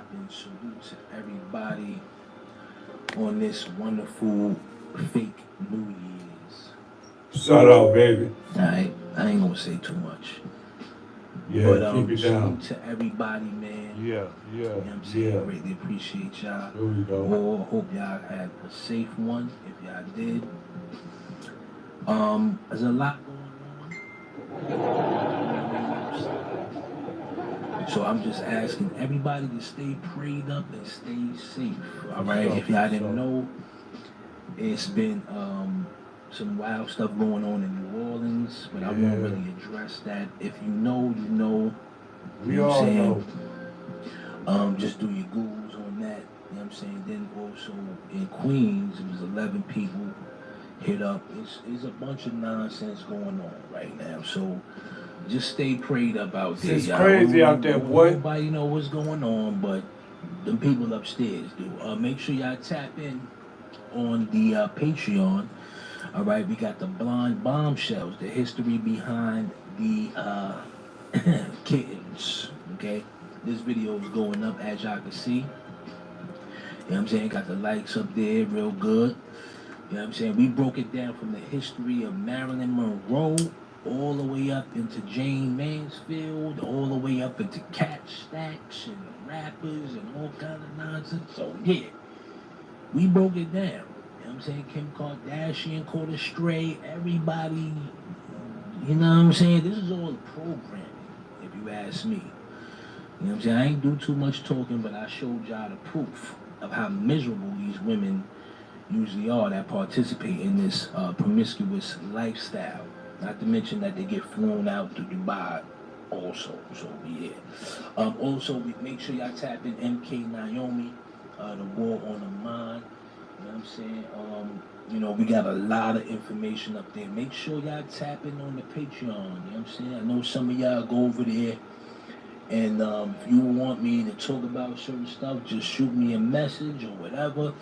poppin'. Salute to everybody on this wonderful fake New Year's. Shout out, baby. I ain't gonna say too much. Yeah, But keep it down. salute to everybody, man. Yeah, You know what I'm saying? yeah. Greatly appreciate y'all. There we go. Or hope y'all had a safe one if y'all did. There's a lot going on. So I'm just asking everybody to stay prayed up and stay safe. All right. If y'all didn't know, it's been some wild stuff going on in New Orleans, but I won't really address that. If you know, you know. We all know. Just do your Googles on that. You know what I'm saying? Then also in Queens, it was 11 people hit up. It's a bunch of nonsense going on right now. So just stay prayed up out there. It's crazy out there, boy. Nobody know what's going on, but the people upstairs do. Make sure y'all tap in on the Patreon. All right, we got the Blonde Bombshells, the history behind the kittens. Okay, this video is going up as y'all can see. You know what I'm saying? Got the likes up there real good. You know what I'm saying? We broke it down from the history of Marilyn Monroe all the way up into Jane Mansfield, all the way up into cat stacks and rappers and all kind of nonsense. So yeah, we broke it down. You know what I'm saying? Kim Kardashian caught a stray. Everybody, you know what I'm saying? This is all programming, if you ask me. You know what I'm saying? I ain't do too much talking, but I showed y'all the proof of how miserable these women usually are that participate in this promiscuous lifestyle. Not to mention that they get flown out to Dubai also. So yeah. Also, make sure y'all tap in MK Naomi, the war on the mind. You know what I'm saying? You know, we got a lot of information up there. Make sure y'all tap in on the Patreon. You know what I'm saying? I know some of y'all go over there. And if you want me to talk about certain stuff, just shoot me a message or whatever.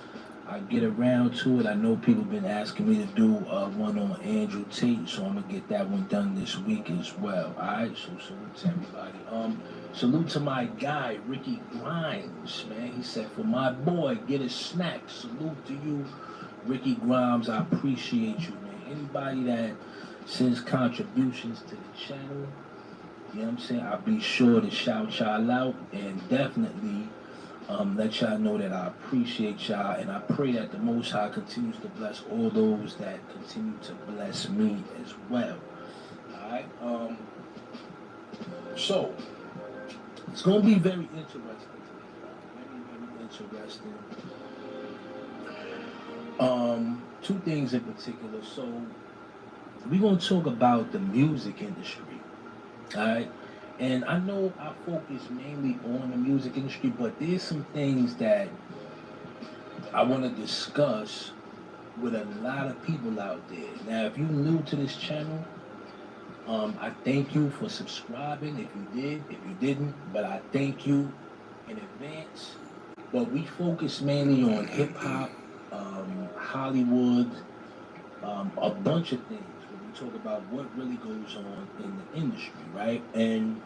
I get around to it. I know people been asking me to do one on Andrew Tate, so I'm gonna get that one done this week as well. All right, so salute to everybody. Salute to my guy Ricky Grimes, man. He said, "For my boy, get a snack." Salute to you, Ricky Grimes. I appreciate you, man. Anybody that sends contributions to the channel, you know what I'm saying? I'll be sure to shout y'all out and definitely let y'all know that I appreciate y'all, and I pray that the Most High continues to bless all those that continue to bless me as well. Alright? So, it's going to be very interesting today. Very, very interesting. Two things in particular. So, we're going to talk about the music industry. Alright? And I know I focus mainly on the music industry, but there's some things that I want to discuss with a lot of people out there. Now, if you're new to this channel, I thank you for subscribing if you did, if you didn't, but I thank you in advance. But we focus mainly on hip-hop, Hollywood, a bunch of things. We talk about what really goes on in the industry, right? And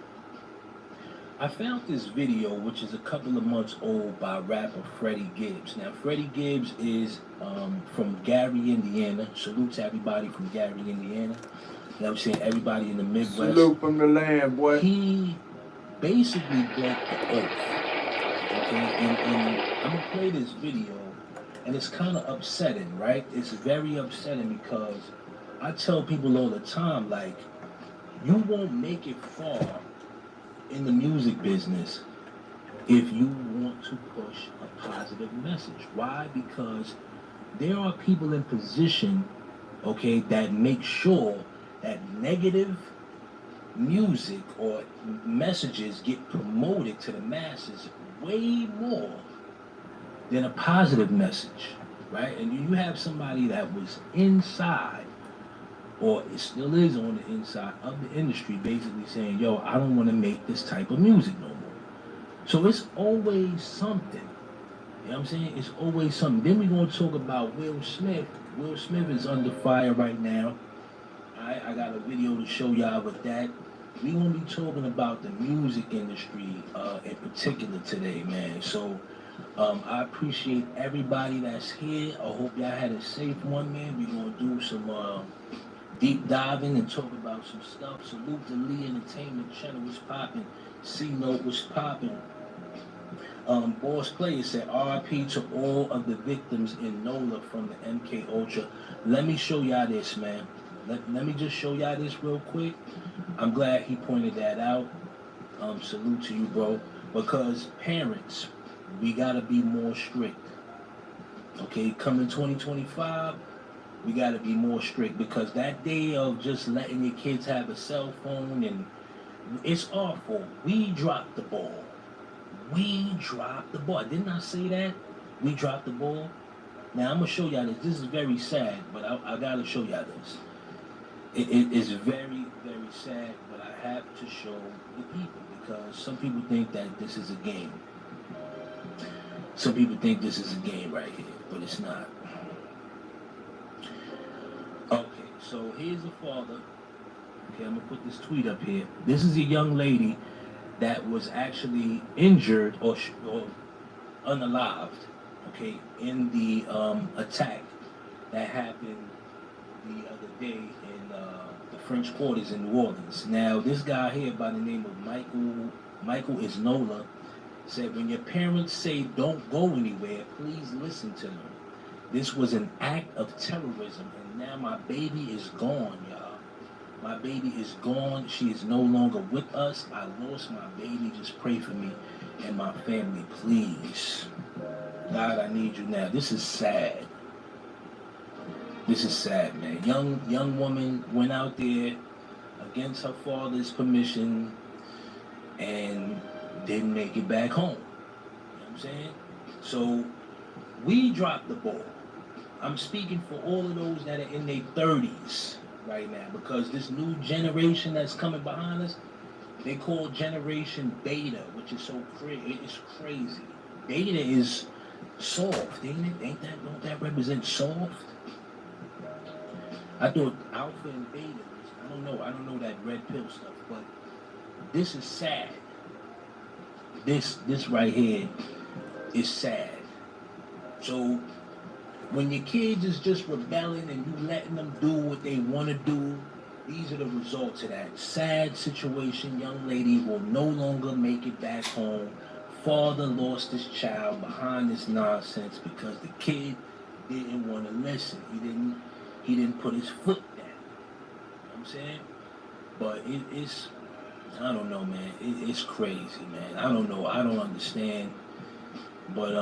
I found this video, which is a couple of months old, by rapper Freddie Gibbs. Now, Freddie Gibbs is from Gary, Indiana. Salute to everybody from Gary, Indiana. You know what I'm saying? Everybody in the Midwest. Salute from the land, boy. He basically broke the oath. Okay? And I'm going to play this video, and it's kind of upsetting, right? It's very upsetting because I tell people all the time, like, you won't make it far in the music business if you want to push a positive message. Why? Because there are people in position, okay, that make sure that negative music or messages get promoted to the masses way more than a positive message, right? And you have somebody that was inside, or it still is on the inside of the industry, basically saying, yo, I don't want to make this type of music no more. So it's always something. You know what I'm saying? It's always something. Then we're going to talk about Will Smith. Will Smith is under fire right now. I got a video to show y'all with that. we're gonna be talking about the music industry in particular today, man. So I appreciate everybody that's here. I hope y'all had a safe one, man. We're gonna do some deep diving and talk about some stuff. Salute to Lee Entertainment Channel was popping. C Note was popping. Boss Player said RIP to all of the victims in NOLA from the MK Ultra. Let me show y'all this, man. Let me just show y'all this real quick. I'm glad he pointed that out. Salute to you, bro. Because parents, we gotta be more strict. Okay, coming 2025, we gotta be more strict because that day of just letting your kids have a cell phone and it's our fault. We dropped the ball. We dropped the ball. Didn't I say that? We dropped the ball. Now I'm gonna show y'all this. This is very sad, but I gotta show y'all this. It is very, very sad, but I have to show the people because some people think that this is a game. Some people think this is a game right here, but it's not. Okay, so here's the father. Okay, I'm gonna put this tweet up here. This is a young lady that was actually injured or unalived, okay, in the attack that happened the other day in the French Quarters in New Orleans. Now, this guy here by the name of Michael Isnola said, when your parents say don't go anywhere, please listen to them. This was an act of terrorism, and now my baby is gone, y'all. My baby is gone. She is no longer with us. I lost my baby. Just pray for me and my family, please. God, I need you now. This is sad. This is sad, man. Young woman went out there against her father's permission and didn't make it back home. You know what I'm saying? So we dropped the ball. I'm speaking for all of those that are in their 30s right now because this new generation that's coming behind us, they call Generation Beta, which is so crazy. It's crazy. Beta is soft, ain't it? Don't that represent soft? I thought alpha and beta was, I don't know that red pill stuff, but this is sad. This right here is sad. So when your kids is just rebelling and you letting them do what they want to do, these are the results of that. Sad situation. Young lady will no longer make it back home. Father lost his child behind this nonsense because the kid didn't want to listen. He didn't put his foot down. You know what I'm saying? But it's, I don't know, man. It's crazy, man. I don't know. I don't understand. But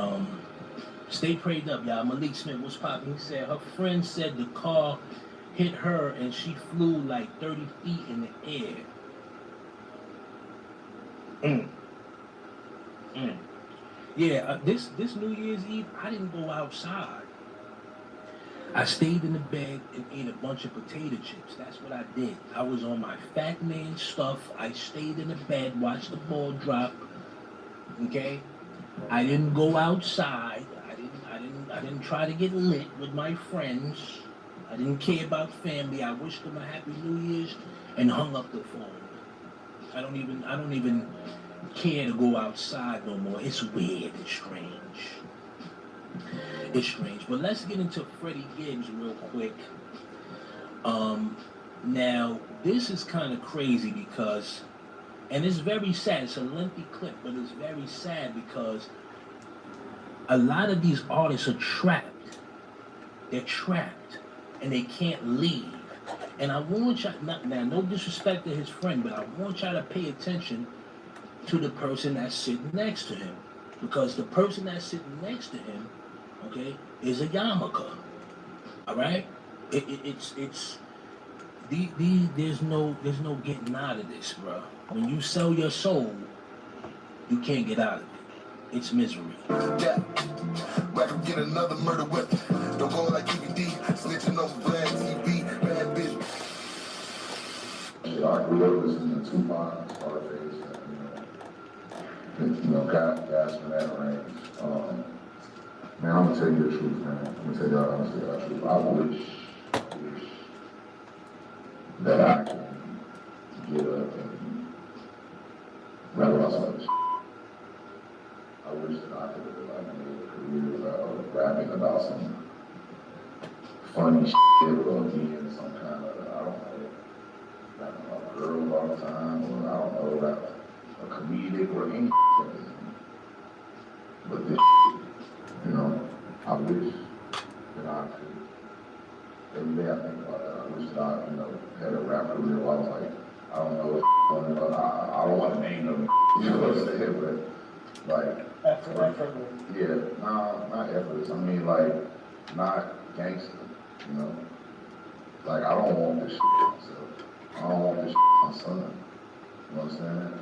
stay prayed up, y'all. Malik Smith was popping. He said her friend said the car hit her and she flew like 30 feet in the air. Yeah, this New Year's Eve, I didn't go outside. I stayed in the bed and ate a bunch of potato chips. That's what I did. I was on my fat man stuff. I stayed in the bed, watched the ball drop. Okay? I didn't go outside. I didn't try to get lit with my friends. I didn't care about family. I wished them a happy New Year's and hung up the phone. I don't even care to go outside no more. It's weird. It's strange. It's strange. But let's get into Freddie Gibbs real quick. Now, this is kind of crazy because, and it's very sad. It's a lengthy clip, but it's very sad because a lot of these artists are trapped. They're trapped, and they can't leave. And I want y'all, now, no disrespect to his friend, but I want y'all to pay attention to the person that's sitting next to him. Because the person that's sitting next to him, okay, is a yarmulke. All right? There's no getting out of this, bro. When you sell your soul, you can't get out of it. It's misery. Yeah. Rapper get another murder weapon. Don't go like DVD, snitching on Vlad TV, bad bitch. I grew up listening to Tupac, Scarface, and guys from that range. Man, I'm gonna tell you the truth, man. I'm gonna tell y'all honestly the truth. I wish that I can get up and rap about some other shit. I wish that I could have like made a career rapping about some funny shit or being some kind of, I don't know, rapping about girls all the time, or I don't know, rap a comedic or any shit. But this shit, you know, I wish that I could. Every day I think about that. I wish that I, you know, had a rap career where I was like, I don't know what's going on, I don't want to name them, you know what I'm saying, but like, Effortless. yeah, nah, not effortless. I mean, like, not gangster, you know? Like, I don't want this shit for myself. I don't want this shit for my son. You know what I'm saying?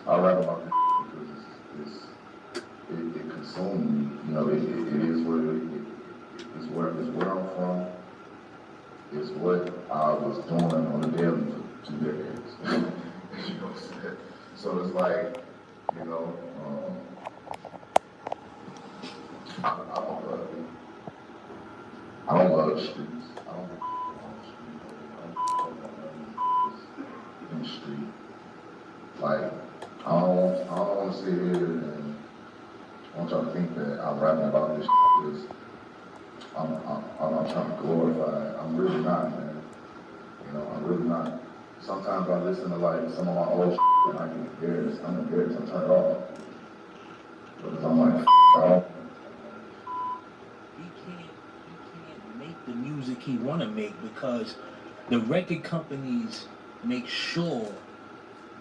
I rap about this shit because it consumed me. You know, it is what it's where I'm from. It's what I was doing on the daily for 2 decades. You know what I'm saying? So it's like, you know, I don't love it. I don't love the streets. I don't love the street. In the street. Like, I don't want to sit here and I want y'all to think that I'm rapping about this because I'm not trying to glorify it. I'm really not, man. You know, I'm really not. Sometimes I listen to like some of my old and I get embarrassed. I'm embarrassed. I turn it off. Because I'm like, I don't. He can't make the music he want to make because the record companies make sure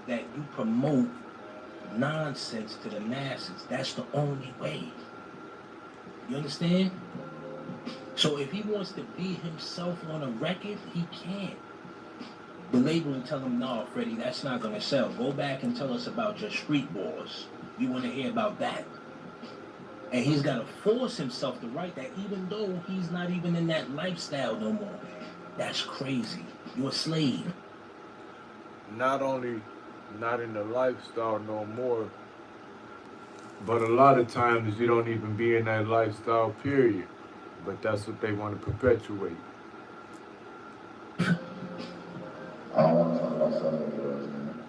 that you promote nonsense to the masses. That's the only way. You understand? So if he wants to be himself on a record, he can't. The label will tell him, no, Freddie, that's not going to sell. Go back and tell us about your street wars. We want to hear about that. And he's got to force himself to write that even though he's not even in that lifestyle no more. That's crazy. You're a slave. Not only not in the lifestyle no more, but a lot of times you don't even be in that lifestyle, period. But that's what they want to perpetuate. I don't want to talk about something that was, man.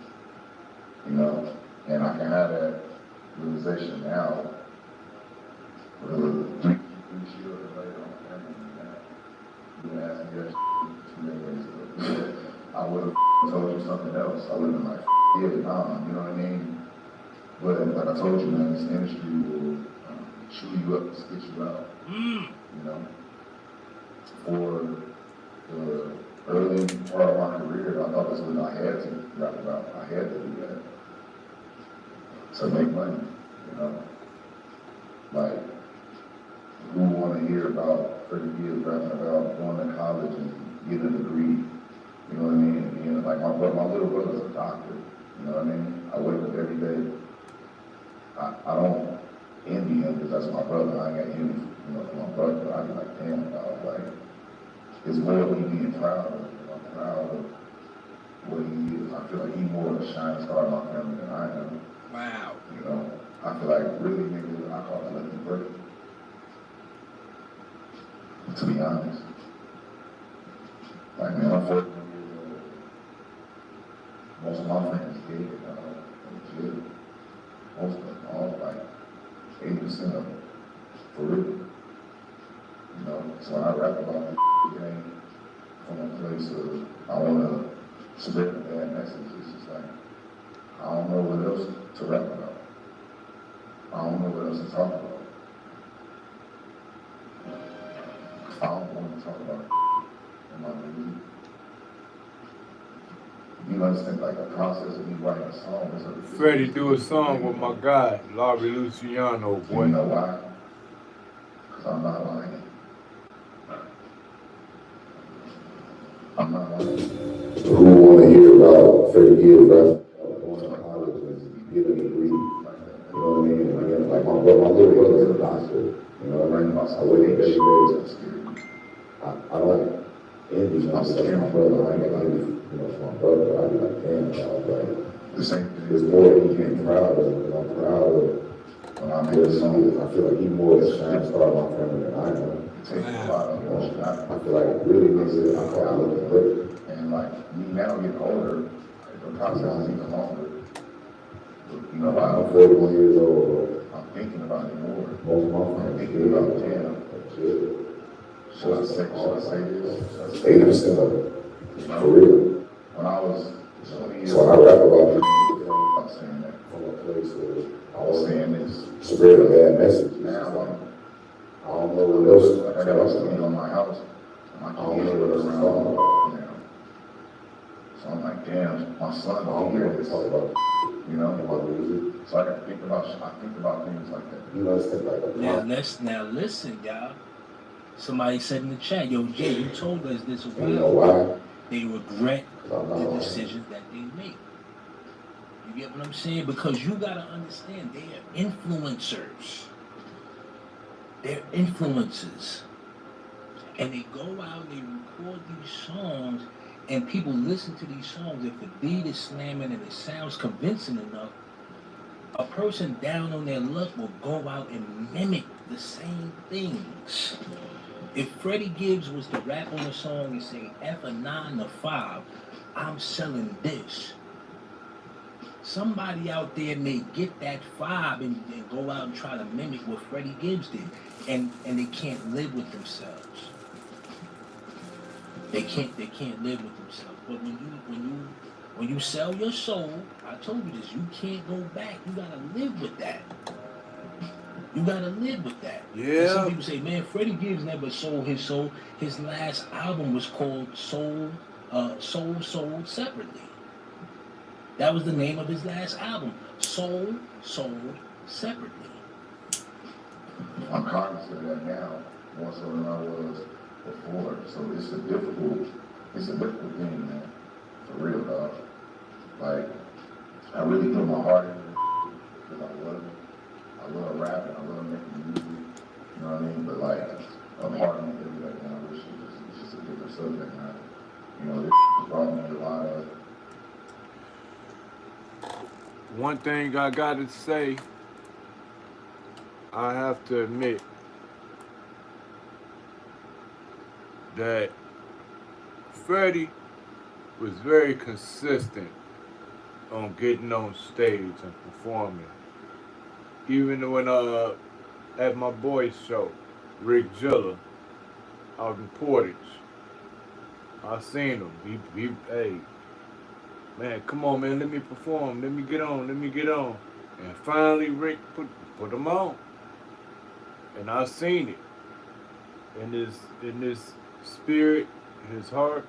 You know, and I can have that realization now. Three years later, you can ask me that 2 days ago. I would have told you something else. I would have been like, yeah, nah, you know what I mean? But like I told you, man, this industry will chew you up, spit you out. You know? For the early part of my career, I thought this was what I had to rap about. I had to do that to make money, you know? Like, who want to hear about 30 years rapping about going to college and getting a degree? You know what I mean? And being like my little brother's a doctor. You know what I mean? I wake up every day. I don't envy him because that's my brother. I ain't got envy, you know, for my brother. But I be like, damn, dog, like, it's more of me being proud of him. I'm proud of what he is. I feel like he's more of a shining star in my family than I am. Wow. You know? I feel like really, nigga, I call it lucky break. To be honest. Like, man, I'm 41 years old. Most of my friends gay, you know, legit. Most of them, all like 80% of them, for real. You know, so when I rap about this game from a place of I want to spread a bad message, it's just like, I don't know what else to rap about. I don't know what else to talk about. I don't want to talk about it in my music. You understand, like the process of me writing a song is a... Freddie, do a song with my guy, Larry Luciano, boy. You know why? Because I'm not lying. I'm not lying. Who want to hear about 30 years about going to college and getting a degree? You know what I mean? And like my little brother's a doctor. You know what I mean? I wake up every day. I don't envy my brother. I ain't got envy, you know, for my brother. But I be like, damn, dog, like, the same thing. There's more than me being proud of. And I'm proud of when I make a song. I feel like he's more of a shining star in my family than I am. It takes a lot of emotion. I feel like really niggas, I call it looking great. And like me now getting older, the process is even longer. You know, I'm 41 years old. I'm thinking about it more. I'm thinking about, damn, should I say this? 80% of it. You know, for real. When I was 20 years old, so when I rap about this, I was saying that from a place where I was saying this, spread a bad message. Now I don't know what else. I got a on my house. I don't know what else is talking about now. So I'm like, damn, my son don't hear this. Talk about, you know, about music. So I got to think about things like that. You know, it's like Now listen, y'all. Somebody said in the chat, yo, Jay, you told us this a while. You know why? They regret the decisions that they make. You get what I'm saying? Because you gotta understand, they are influencers. They're influencers. And they go out, they record these songs, and people listen to these songs. If the beat is slamming and it sounds convincing enough, a person down on their luck will go out and mimic the same things. If Freddie Gibbs was to rap on a song and say F a 9 to 5, I'm selling this. Somebody out there may get that vibe and go out and try to mimic what Freddie Gibbs did, and they can't live with themselves. They can't live with themselves. But when you sell your soul, I told you this, you can't go back. You gotta live with that. You gotta live with that. Yeah. And some people say, man, Freddie Gibbs never sold his soul. His last album was called Soul Sold Separately. That was the name of his last album. Soul Sold Separately. I'm cognizant of that now, more so than I was before. So it's a difficult thing, man. For real, dog. Like, I really put my heart into it because I love rapping, I love making music, you know what I mean? But like, I'm hard on it every day now, which is just a different subject now. You know, this brought me a lot of. One thing I gotta say, I have to admit that Freddie was very consistent on getting on stage and performing. Even when at my boy's show, Rick Jilla, out in Portage, I seen him. He hey, man, come on, man, let me perform, let me get on. And finally Rick put him on. And I seen it. In his spirit, his heart,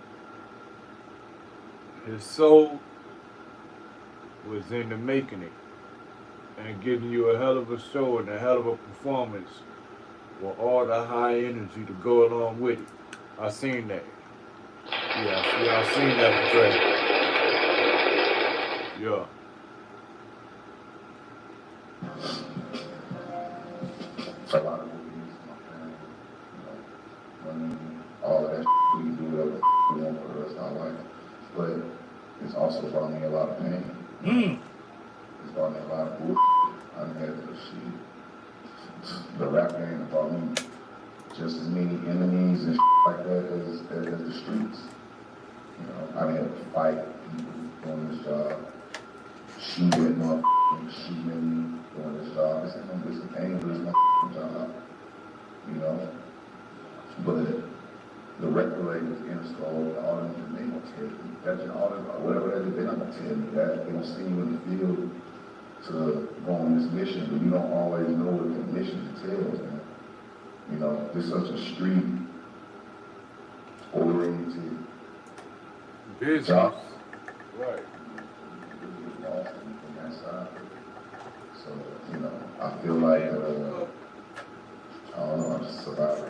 his soul was into making it and giving you a hell of a show and a hell of a performance with all the high energy to go along with it. I seen that. Yeah, I seen that portrayal. Yeah. A lot of movies, my parents, you know, money, all of that we can do whatever we want for the rest of our life. But it's also brought me a lot of pain. It's brought me a lot of bullshit. I done had the shit. The rap game brought me just as many enemies and like that as the streets. You know, I done had to fight people doing this job, shoot at motherfuckers, shooting at me doing this job. This is a dangerous job, you know. But the record labels installed all them, they gonna tell you that, you all them, whatever that is, they're not gonna tell you that. They gonna see you in the field to go on this mission, but you don't always know what the mission entails, man. You know, it's such a street oriented Business. job. Right. You get lost from that side. So, you know, I feel like, I don't know, I'm just a survivor.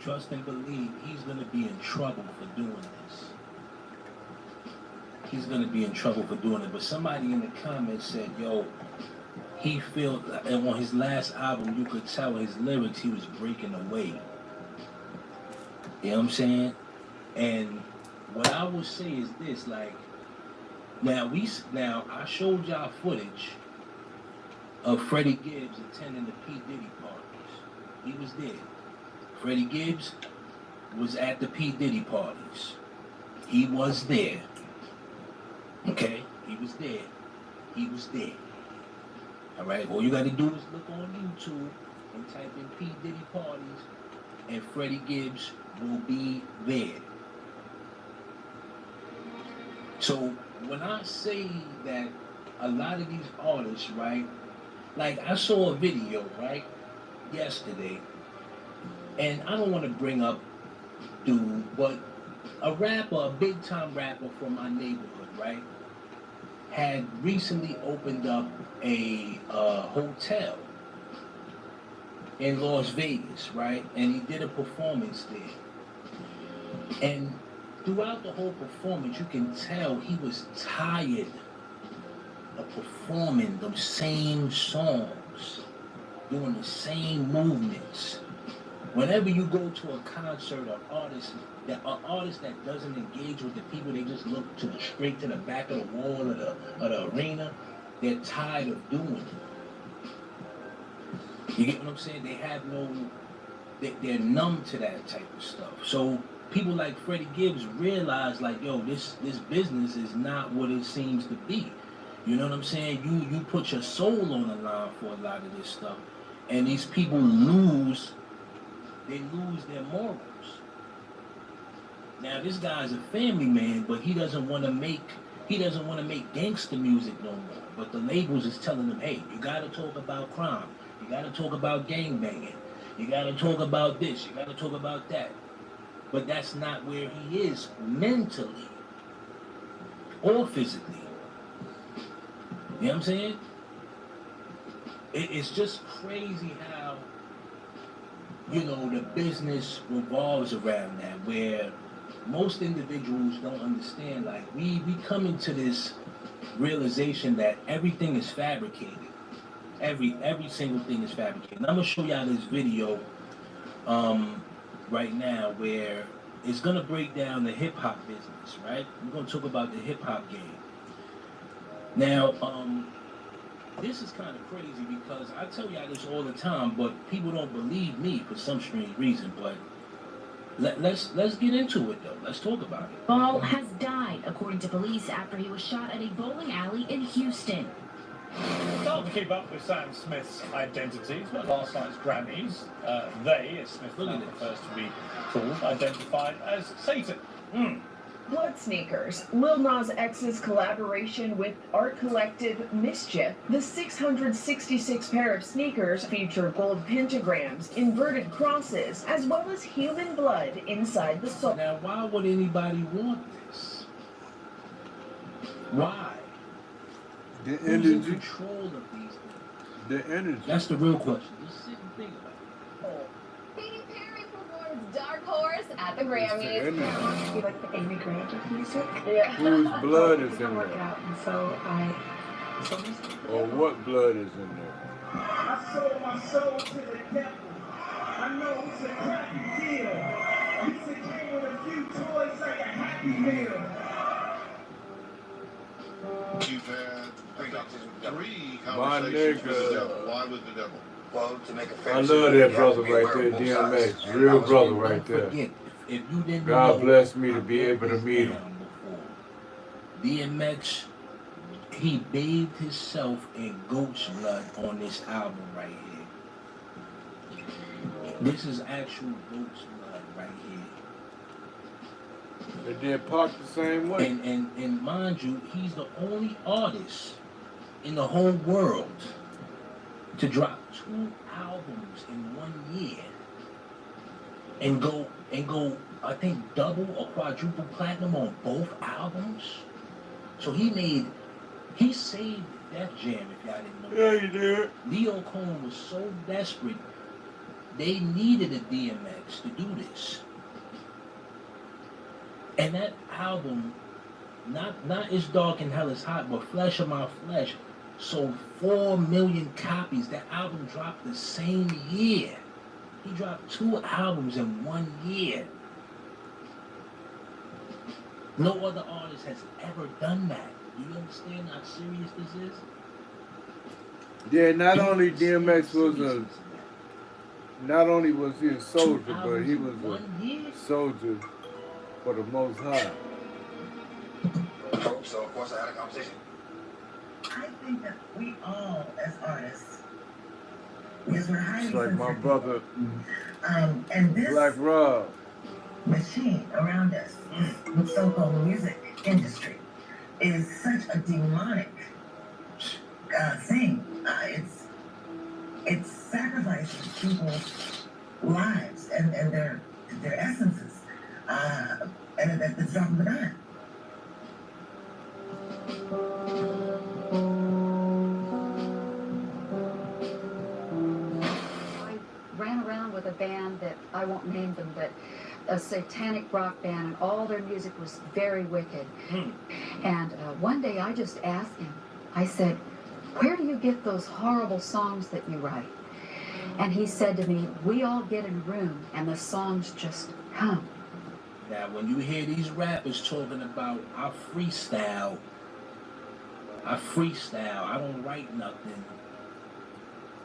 Trust and believe he's going to be in trouble for doing this. He's going to be in trouble for doing it. But somebody in the comments said, yo, he felt, and on his last album, you could tell his lyrics, he was breaking away. You know what I'm saying? And what I would say is this, like, now I showed y'all footage of Freddie Gibbs attending the P. Diddy parties. He was there. Freddie Gibbs was at the P. Diddy parties. He was there. Okay? He was there. He was there. Alright? All you gotta do is look on YouTube and type in P. Diddy parties, and Freddie Gibbs will be there. So when I say that a lot of these artists, right? Like I saw a video, right, yesterday, and I don't want to bring up dude, but a rapper, a big time rapper from my neighborhood, right, had recently opened up a hotel in Las Vegas, right, and he did a performance there, and throughout the whole performance, you can tell he was tired of performing the same songs, doing the same movements. Whenever you go to a concert or artist that doesn't engage with the people, they just look straight to the back of the wall of the arena, they're tired of doing it. You get what I'm saying? They have they're numb to that type of stuff. So people like Freddie Gibbs realize, like, yo, this business is not what it seems to be. You know what I'm saying? You put your soul on the line for a lot of this stuff, and these people lose their morals. Now this guy's a family man, but he doesn't want to make gangster music no more. But the labels is telling him, hey, you gotta talk about crime, you gotta talk about gangbanging, you gotta talk about this, you gotta talk about that. But that's not where he is mentally or physically. You know what I'm saying? It's just crazy how, you know, the business revolves around that, where most individuals don't understand. Like, we come into this realization that everything is fabricated. Every single thing is fabricated. And I'm gonna show y'all this video right now where it's gonna break down the hip hop business, right? We're gonna talk about the hip hop game. Now, this is kind of crazy because I tell y'all this all the time, but people don't believe me for some strange reason. But let's get into it though. Let's talk about it. Ball has died, according to police, after he was shot at a bowling alley in Houston. It's hard to keep up with Sam Smith's identities, but last night's Grammys, they, as Smith prefers to be called, identified as Satan. Blood Sneakers, Lil Nas X's collaboration with art collective Mischief. The 666 pair of sneakers feature gold pentagrams, inverted crosses, as well as human blood inside the sole. Now, why would anybody want this? Why? The Who's in energy. control of these things? The energy. That's the real question. Just sit and think about it. Katy Perry performs Dark Horse at the Grammys. You like the Amy Grant of music? Yeah. Whose blood is in Work there? out, and so I. Or what blood is in there? I sold my soul to the devil. I know it's a crappy deal. Used to came with a few toys like a Happy Meal. You've had, I think, 3 My conversations with the nigga. devil. Why with the devil? Well, to make a fair I love system, that you brother have to be right aware there, of both DMX. sides. Real brother Don't right there. forget, if you didn't God know, bless me to I be broke able to this meet him. down before. DMX, he bathed himself in goat's blood on this album right here. This is actual goat's blood right here. And then Pac the same way. And mind you, he's the only artist in the whole world to drop 2 albums in 1 year and go I think double or quadruple platinum on both albums. So he saved Def Jam, if y'all didn't know. Yeah, you did. Leo Cohen was so desperate, they needed a DMX to do this. And that album, not It's Dark and Hell is Hot, but Flesh of My Flesh, sold 4 million copies. That album dropped the same year. He dropped 2 albums in 1 year. No other artist has ever done that. Do you understand how serious this is? Yeah, not only DMX was not only was he a soldier, 2 but he albums was in 1 year? a soldier for the Most High. So of course I had a conversation. I think that we all, as artists, because we're highly It's like my sensitive, brother, and this Black Rob. machine around us, the so-called music industry, is such a demonic thing. It sacrifices people's lives and their essences, and at the drop of a dime. I ran around with a band that I won't name them, but a satanic rock band, and all their music was very wicked. And one day I just asked him, I said, "Where do you get those horrible songs that you write?" And he said to me, "We all get in a room and the songs just come." Now, when you hear these rappers talking about I freestyle, I don't write nothing,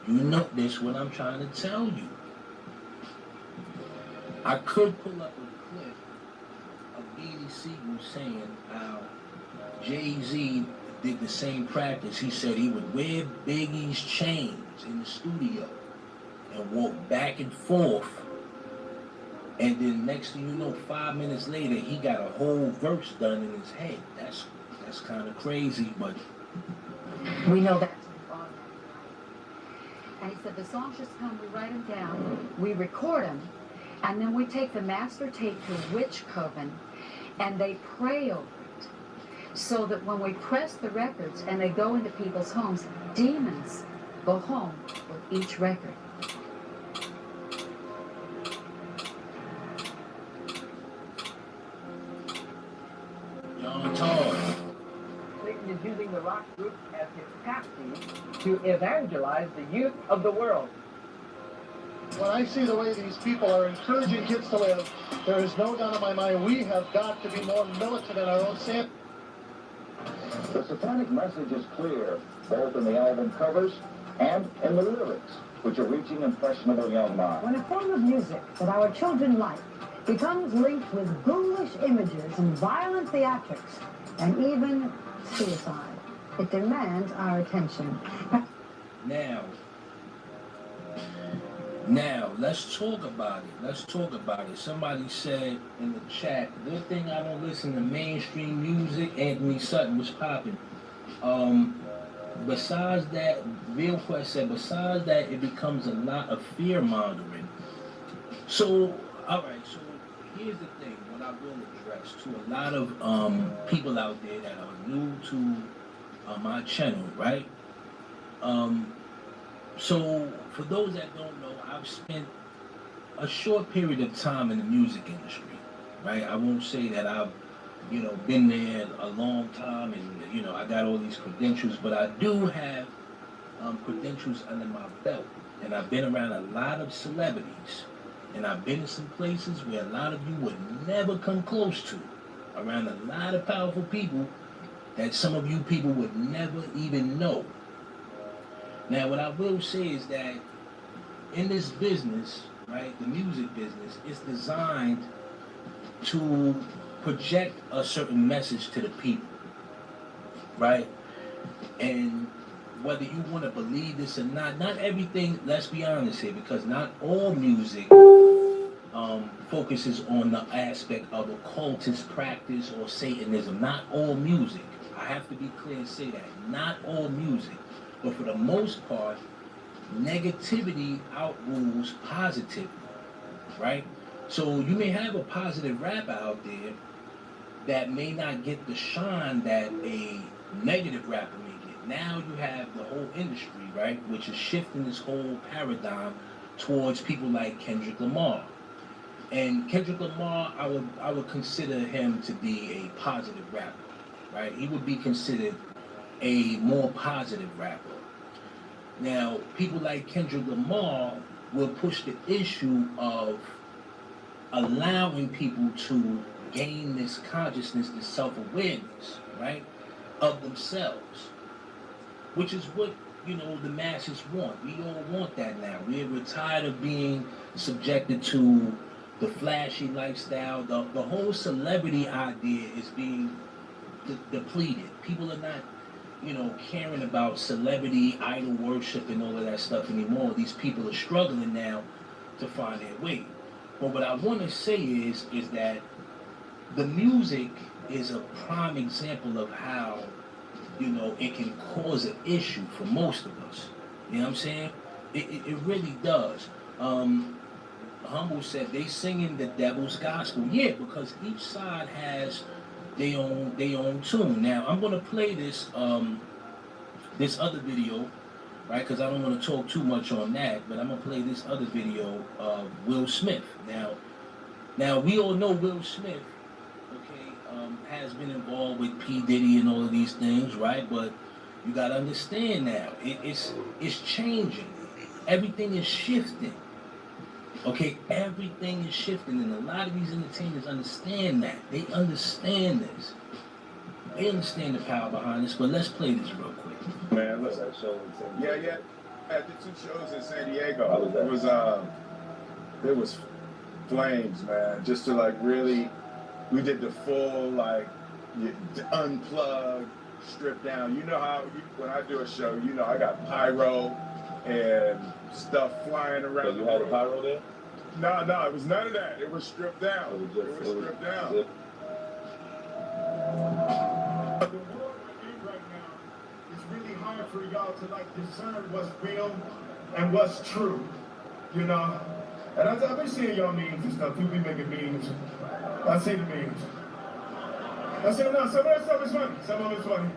you know this what I'm trying to tell you. I could pull up a clip of Beanie Siegel saying how Jay-Z did the same practice. He said he would wear Biggie's chains in the studio and walk back and forth. And then next thing you know, 5 minutes later, he got a whole verse done in his head. That's kind of crazy, but We know that. And he said, the songs just come, we write them down, we record them, and then we take the master tape to Witch Coven, and they pray over it. So that when we press the records and they go into people's homes, demons go home with each record. John Todd. Satan is using the rock group as his patsy to evangelize the youth of the world. When I see the way these people are encouraging kids to live, there is no doubt in my mind we have got to be more militant in our own stand. The satanic message is clear, both in the album covers and in the lyrics, which are reaching impressionable young minds. When a form of music that our children like becomes linked with ghoulish images and violent theatrics, and even suicide, it demands our attention. Now, let's talk about it. Somebody said in the chat, good thing I don't listen to mainstream music. Anthony Sutton was popping. Besides that, Real Quest said, besides that, it becomes a lot of fear-mongering. So, all right, so here's the thing, what I will address to a lot of people out there that are new to my channel, right? So, for those that don't know, I've spent a short period of time in the music industry, right? I won't say that I've, been there a long time and, I got all these credentials, but I do have credentials under my belt. And I've been around a lot of celebrities. And I've been in some places where a lot of you would never come close to. Around a lot of powerful people that some of you people would never even know. Now, what I will say is that in this business, right, the music business, it's designed to project a certain message to the people, right? And whether you want to believe this or not everything, let's be honest here, because not all music focuses on the aspect of occultist practice or Satanism. Not all music. I have to be clear and say that. Not all music. But for the most part, negativity outrules positivity, right? So you may have a positive rapper out there that may not get the shine that a negative rapper may get. Now you have the whole industry, right, which is shifting this whole paradigm towards people like Kendrick Lamar. And Kendrick Lamar, I would consider him to be a positive rapper, right? He would be considered a more positive rapper. Now, people like Kendrick Lamar will push the issue of allowing people to gain this consciousness, this self-awareness, right, of themselves, which is what you know, the masses want. We all want that now. We're tired of being subjected to the flashy lifestyle. The whole celebrity idea is being depleted. People are not, you know, caring about celebrity idol worship and all of that stuff anymore. These people are struggling now to find their way. But what I want to say is that the music is a prime example of how, you know, it can cause an issue for most of us. You know what I'm saying? It really does. Humble said they singing the devil's gospel. Yeah, because each side has their own tune. Now I'm gonna play this this other video, right? Because I don't want to talk too much on that, but I'm gonna play this other video of Will Smith. Now we all know Will Smith, okay, has been involved with P. Diddy and all of these things, right? But you gotta understand now, it's changing. Everything is shifting. Okay, everything is shifting, and a lot of these entertainers understand that. They understand this. They understand the power behind this. But let's play this real quick. Man, what's that show in San Diego? Yeah. I did 2 shows in San Diego. How was that? It was flames, man. Just to like really, we did the full like unplug, strip down. You know how when I do a show, you know I got pyro and stuff flying around. So you had a pyro there? No, it was none of that. It was stripped down. It was stripped down. The world we're in right now, it's really hard for y'all to like discern what's real and what's true, you know? And I've been seeing y'all memes and stuff. People be making memes. I see the memes. I say, no, some of that stuff is funny. Some of it's funny.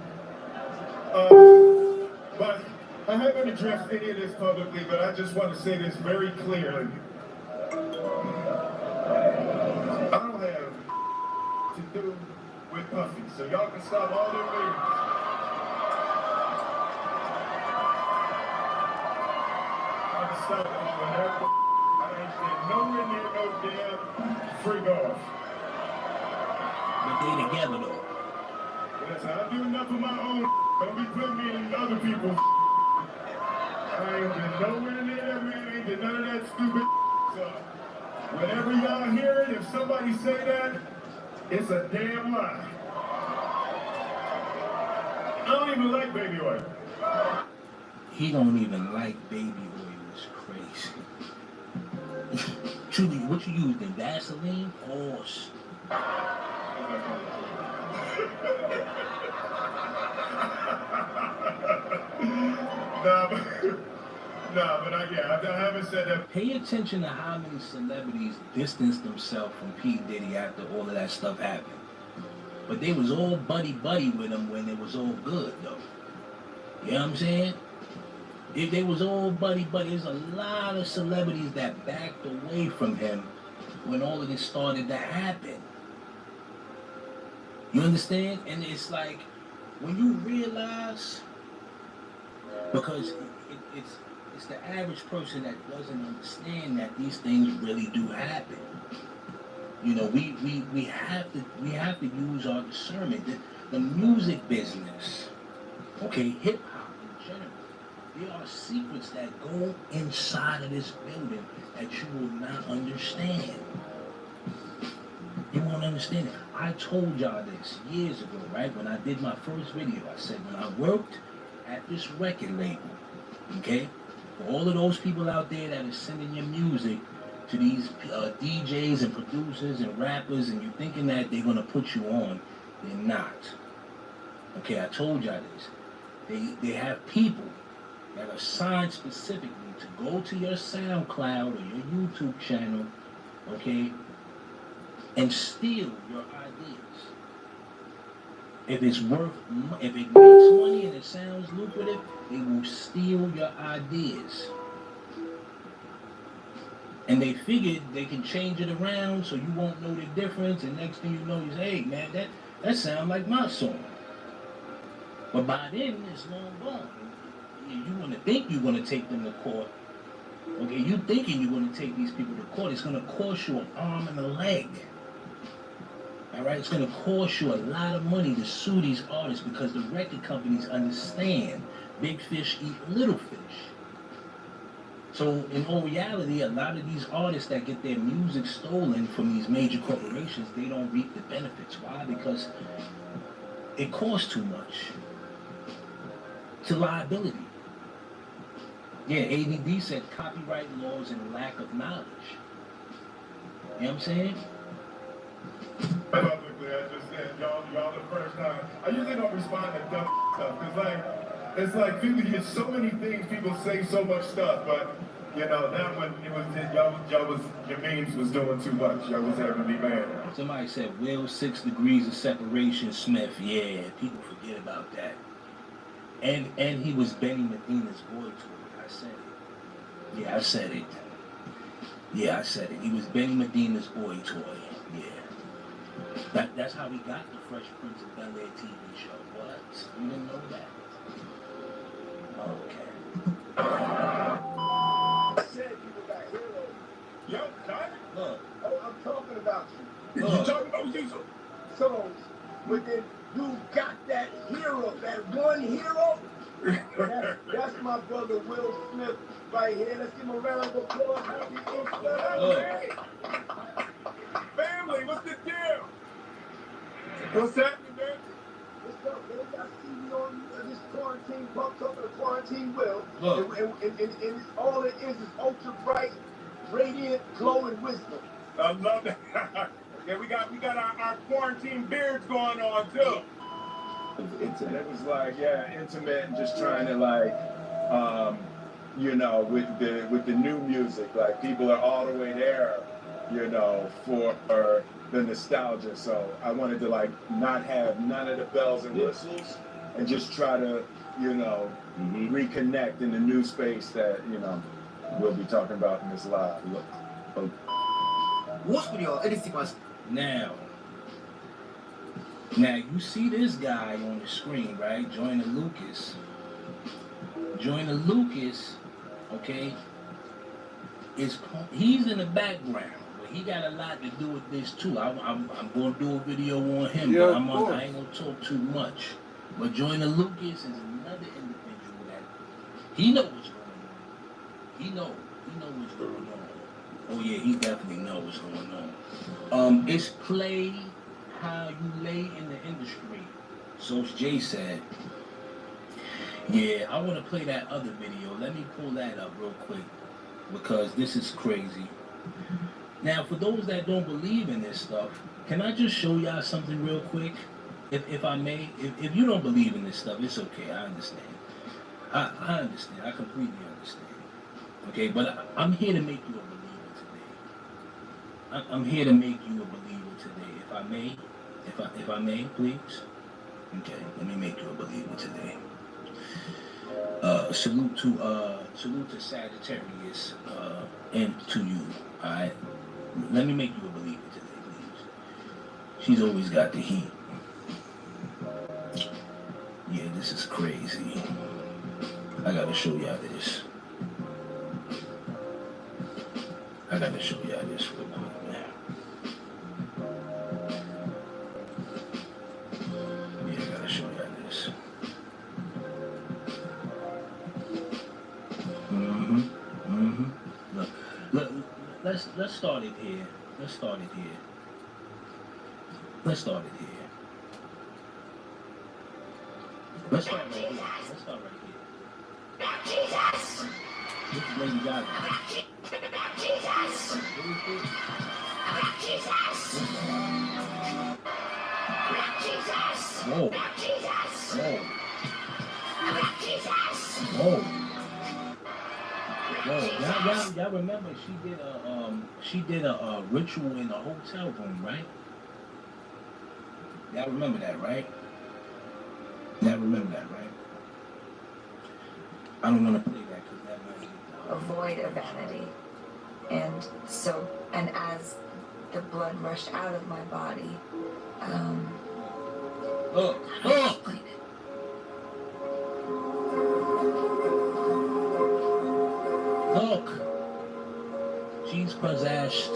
But I haven't addressed any of this publicly, but I just want to say this very clearly. I don't have to do with Puffy, so y'all can stop all their meetings. I can stop it whenever. I ain't been nowhere near no damn freak off. But they together though. Listen, I do enough of my own. Don't be putting me in other people's. I ain't been nowhere near that man. Ain't did none of that stupid. So whenever y'all hear it, if somebody say that, it's a damn lie. I don't even like baby oil. He don't even like baby oil. It's crazy. Truly, what you use then? Vaseline? Horse. Nah, but I haven't said that. Pay attention to how many celebrities distanced themselves from P. Diddy after all of that stuff happened. But they was all buddy-buddy with him when it was all good, though. You know what I'm saying? If they was all buddy-buddy, there's a lot of celebrities that backed away from him when all of this started to happen. You understand? And it's like, when you realize, because it's the average person that doesn't understand that these things really do happen. You know, we have to use our discernment. The music business, okay, hip hop in general, there are secrets that go inside of this building that you will not understand. You won't understand it. I told y'all this years ago, right? When I did my first video, I said when I worked at this record label, okay, for all of those people out there that are sending your music to these DJs and producers and rappers, and you're thinking that they're gonna put you on, they're not. Okay, I told y'all this. They have people that are signed specifically to go to your SoundCloud or your YouTube channel, okay, and steal your ideas. If it's if it makes money and it sounds lucrative, they will steal your ideas. And they figured they can change it around so you won't know the difference, and next thing you know, you say, hey man, that sounds like my song. But by then, it's long gone. You want to think you're going to take them to court. Okay, you thinking you're going to take these people to court. It's going to cost you an arm and a leg. All right, it's going to cost you a lot of money to sue these artists because the record companies understand Big fish eat little fish. So in all reality, a lot of these artists that get their music stolen from these major corporations, they don't reap the benefits. Why? Because it costs too much. It's a liability. Yeah, ADD said copyright laws and lack of knowledge. You know what I'm saying? Publicly, I just said, y'all the first time. I usually don't respond to dumb stuff, because it's like people get so many things, people say so much stuff, but you know, that one, it was, your memes was doing too much. Y'all was having me mad. Somebody said, Will, 6 degrees of separation, Smith. Yeah, people forget about that. And he was Benny Medina's boy toy. I said it. Yeah, I said it. Yeah, I said it. He was Benny Medina's boy toy. Yeah. That's how he got the Fresh Prince of Bel-Air TV show. What? You didn't know that? Okay. I said you got heroes. Yo, got it? Look. Oh, I'm talking about you. Look. You talking about Diesel? So, but then you got that hero, that one hero. That's my brother Will Smith right here. Let's give him a round of applause. Family, what's the deal? What's happening, man? What's up, man? Y'all see me on this quarantine bump talking to quarantine Will. And all it is ultra bright, radiant, glowing wisdom. I love that. Yeah, we got our quarantine beards going on too. It was like, yeah, intimate and just trying to like, you know, with the new music, like people are all the way there, you know, for the nostalgia. So I wanted to like not have none of the bells and whistles and just try to, you know, reconnect in the new space that, you know, we'll be talking about in this live. Now you see this guy on the screen, right? Joyner Lucas. Joyner Lucas, okay, he's in the background, but he got a lot to do with this too. I'm going to do a video on him, yeah, but I ain't going to talk too much. But Joyner Lucas is another individual that he knows what's going on. He know what's going on. Oh yeah, he definitely knows what's going on. It's play how you lay in the industry. So Jay said, yeah, I want to play that other video. Let me pull that up real quick because this is crazy. Now, for those that don't believe in this stuff, can I just show y'all something real quick? If I may, if you don't believe in this stuff, it's okay. I understand. I understand. I completely understand. Okay, but I'm here to make you a believer today. I'm here to make you a believer today. If I may, if I may, please. Okay, let me make you a believer today. Salute to Sagittarius and to you. All right, let me make you a believer today, please. She's always got the heat. Yeah, this is crazy. I gotta show y'all this. I gotta show y'all this real quick, man. Yeah, I gotta show y'all this. Look, let's start it here. Let's start it here. Let's start it here. Let's start right here. Let's start right here. Jesus. This is Lady Gaga. Jesus. Jesus. Whoa. Whoa. Whoa. Y'all remember she did a ritual in a hotel room, right? Y'all remember that, right? Y'all remember that, right? I don't want to play that because that might be a void of vanity. And as the blood rushed out of my body, Look, she's possessed.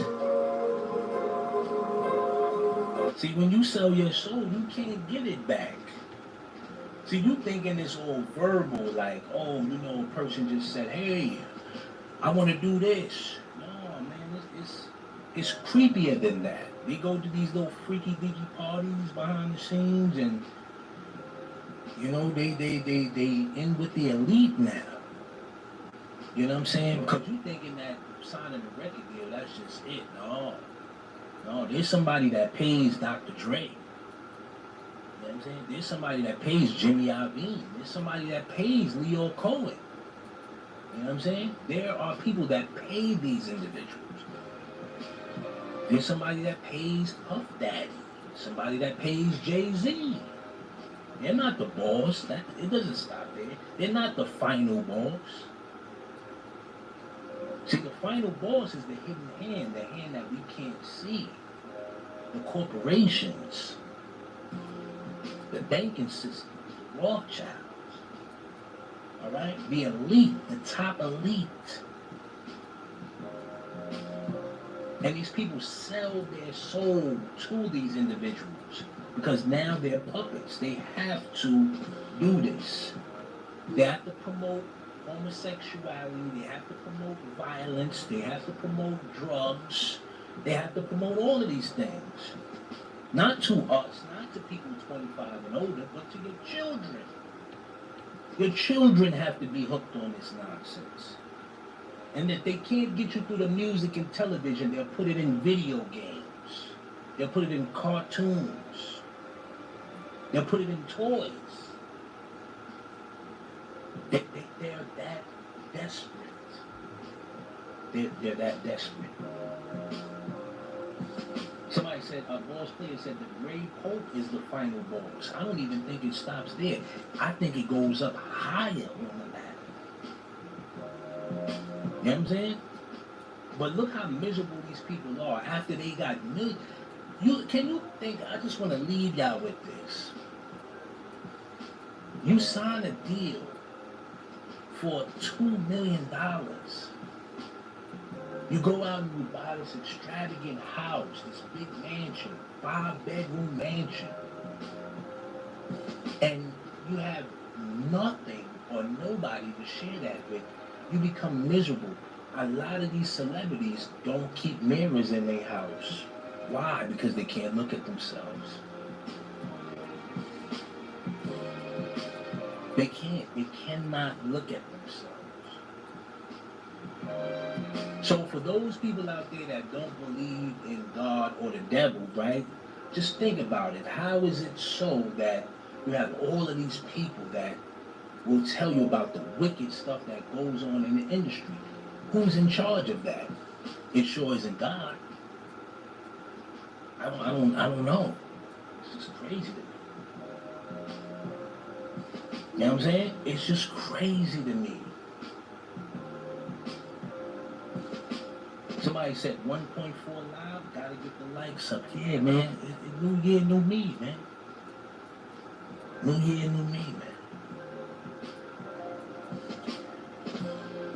See, when you sell your soul, you can't get it back. See, you thinking it's all verbal, like, oh, you know, a person just said, hey, I want to do this. No, man, it's creepier than that. They go to these little freaky deaky parties behind the scenes, and you know, they in with the elite now. You know what I'm saying? Because you thinking that signing a record deal, that's just it. No, there's somebody that pays Dr. Dre. You know what I'm saying? There's somebody that pays Jimmy Iovine. There's somebody that pays Leo Cohen. You know what I'm saying? There are people that pay these individuals. There's somebody that pays Puff Daddy. Somebody that pays Jay-Z. They're not the boss. It doesn't stop there. They're not the final boss. See, the final boss is the hidden hand, the hand that we can't see. The corporations, the banking system, the Rothschilds. All right? The elite, the top elite. And these people sell their soul to these individuals because now they're puppets. They have to do this. They have to promote homosexuality. They have to promote violence. They have to promote drugs. They have to promote all of these things. Not to us, not to people 25 and older, but to your children. Your children have to be hooked on this nonsense. And if they can't get you through the music and television, they'll put it in video games. They'll put it in cartoons. They'll put it in toys. They're that desperate. They're that desperate. Somebody said, a boss player said the Gray Pope is the final boss. I don't even think it stops there. I think it goes up higher on the ladder. You know what I'm saying? But look how miserable these people are after they got millions. Can you think, I just want to leave y'all with this. You sign a deal for $2 million. You go out and you buy this extravagant house, this big mansion, 5-bedroom mansion. And you have nothing or nobody to share that with. You become miserable. A lot of these celebrities don't keep mirrors in their house. Why? Because they can't look at themselves. They can't. They cannot look at themselves. So for those people out there that don't believe in God or the devil, right? Just think about it. How is it so that you have all of these people that will tell you about the wicked stuff that goes on in the industry? Who's in charge of that? It sure isn't God. I don't know. It's just crazy to me. You know what I'm saying? It's just crazy to me. Somebody said 1.4 live, gotta get the likes up. Yeah, man. New year, new me, man. New year, new me, man.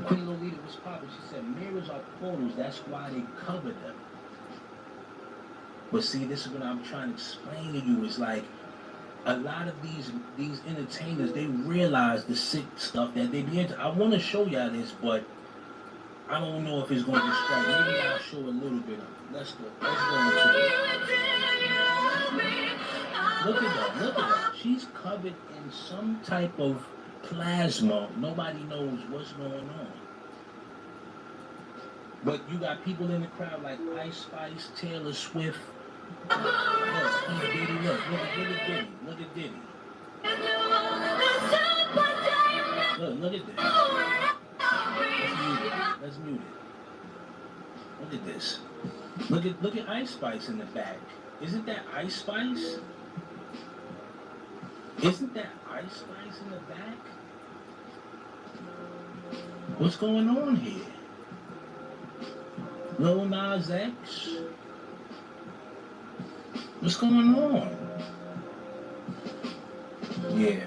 Queen Lolita was popping. She said, mirrors are portals. That's why they cover them. But see, this is what I'm trying to explain to you. Is like, a lot of these entertainers, they realize the sick stuff that they be into. I want to show y'all this, but I don't know if it's going to strike. Maybe I'll show a little bit of it. Let's go into it. Look at that. Look at that. She's covered in some type of plasma. Nobody knows what's going on. But you got people in the crowd like Ice Spice, Taylor Swift. Look at Diddy. Look at Diddy. Look at Diddy. Look at this. Let's mute it. Look at this. Look at Ice Spice in the back. Isn't that Ice Spice? Isn't that Ice Spice in the back? What's going on here? Lil Nas X? What's going on? Yeah.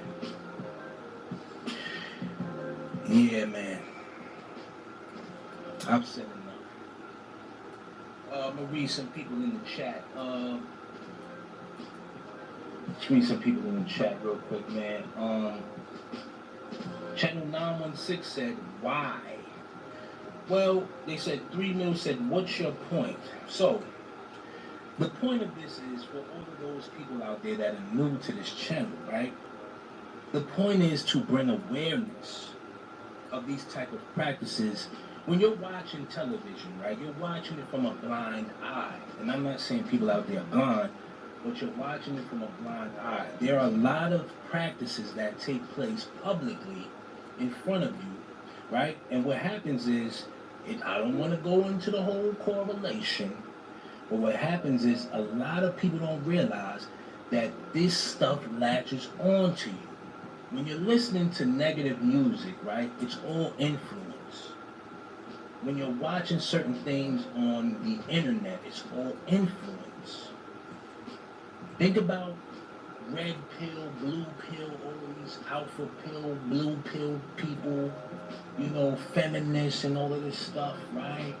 Yeah, man. I've said enough. I'm gonna read some people in the chat. Let's read some people in the chat real quick, man. Channel 916 said, why? Well, they said 3 Mil said, what's your point? So, the point of this is for all of those people out there that are new to this channel, right? The point is to bring awareness of these type of practices. When you're watching television, right, you're watching it from a blind eye. And I'm not saying people out there are blind, but you're watching it from a blind eye. There are a lot of practices that take place publicly in front of you, right? And what happens is, I don't want to go into the whole correlation, but what happens is a lot of people don't realize that this stuff latches on to you. When you're listening to negative music, right, it's all influence. When you're watching certain things on the internet, it's all influence. Think about red pill, blue pill, all these alpha pill, blue pill people, you know, feminists and all of this stuff, right?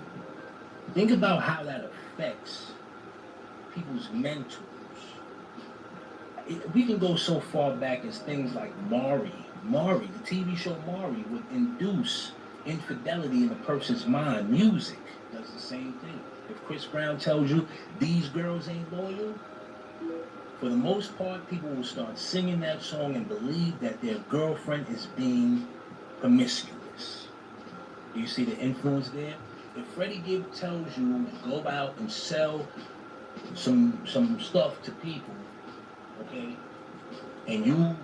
Think about how that affects people's mentals. We can go so far back as things like Maury, the TV show Maury would induce infidelity in a person's mind. Music does the same thing. If Chris Brown tells you these girls ain't loyal, for the most part, people will start singing that song and believe that their girlfriend is being promiscuous. Do you see the influence there? If Freddie Gibb tells you to go out and sell some stuff to people, okay, and you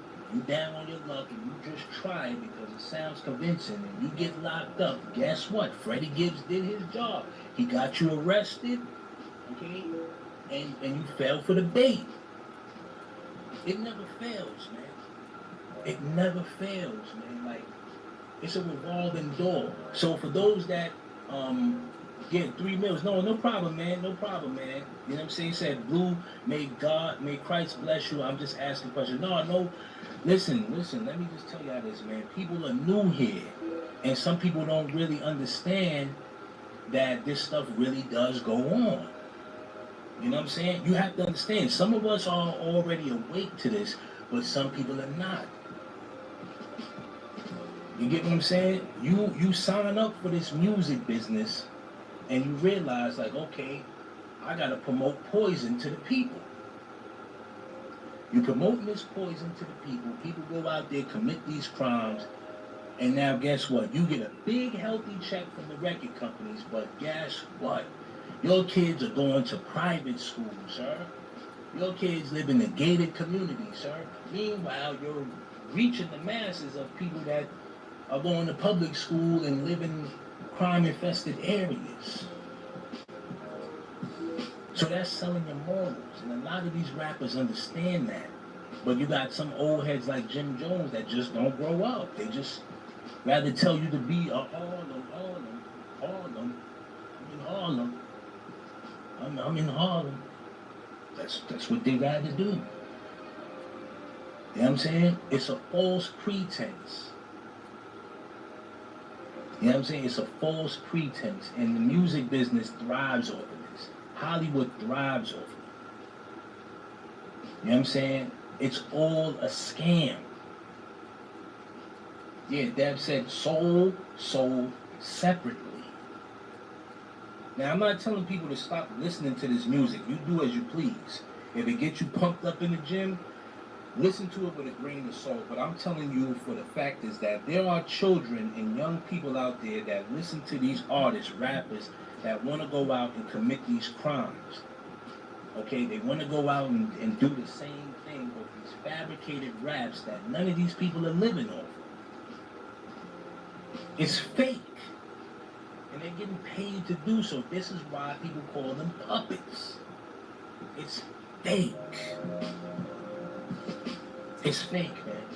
down on your luck and you just try it because it sounds convincing and you get locked up, guess what? Freddie Gibbs did his job. He got you arrested, okay, and you fell for the bait. It never fails, man. It never fails, man. Like, it's a revolving door. So for those that get 3 Mils, no problem, man. No problem, man. You know what I'm saying? He said, Blue, may Christ bless you. I'm just asking questions. No. Listen, let me just tell y'all this, man. People are new here. And some people don't really understand that this stuff really does go on. You know what I'm saying? You have to understand, some of us are already awake to this, but some people are not. You get what I'm saying? You sign up for this music business and you realize, like, okay, I gotta promote poison to the people. You promoting this poison to the people. People go out there, commit these crimes, and now guess what? You get a big healthy check from the record companies, but guess what? Your kids are going to private schools, sir. Your kids live in a gated community, sir. Meanwhile, you're reaching the masses of people that are going to public school and live in crime-infested areas. So that's selling your morals, and a lot of these rappers understand that. But you got some old heads like Jim Jones that just don't grow up. They just rather tell you to be a Harlem. I'm in Harlem. That's what they rather do. You know what I'm saying? It's a false pretense. You know what I'm saying? It's a false pretense. And the music business thrives off of this. Hollywood thrives off of it. You know what I'm saying? It's all a scam. Yeah, Deb said sold separately. Now, I'm not telling people to stop listening to this music. You do as you please. If it gets you pumped up in the gym, listen to it with a grain of salt. But I'm telling you, for the fact is that there are children and young people out there that listen to these artists, rappers, that want to go out and commit these crimes. Okay, they want to go out and do the same thing with these fabricated raps that none of these people are living off. It's fake. And they're getting paid to do so. This is why people call them puppets. It's fake. It's fake, man.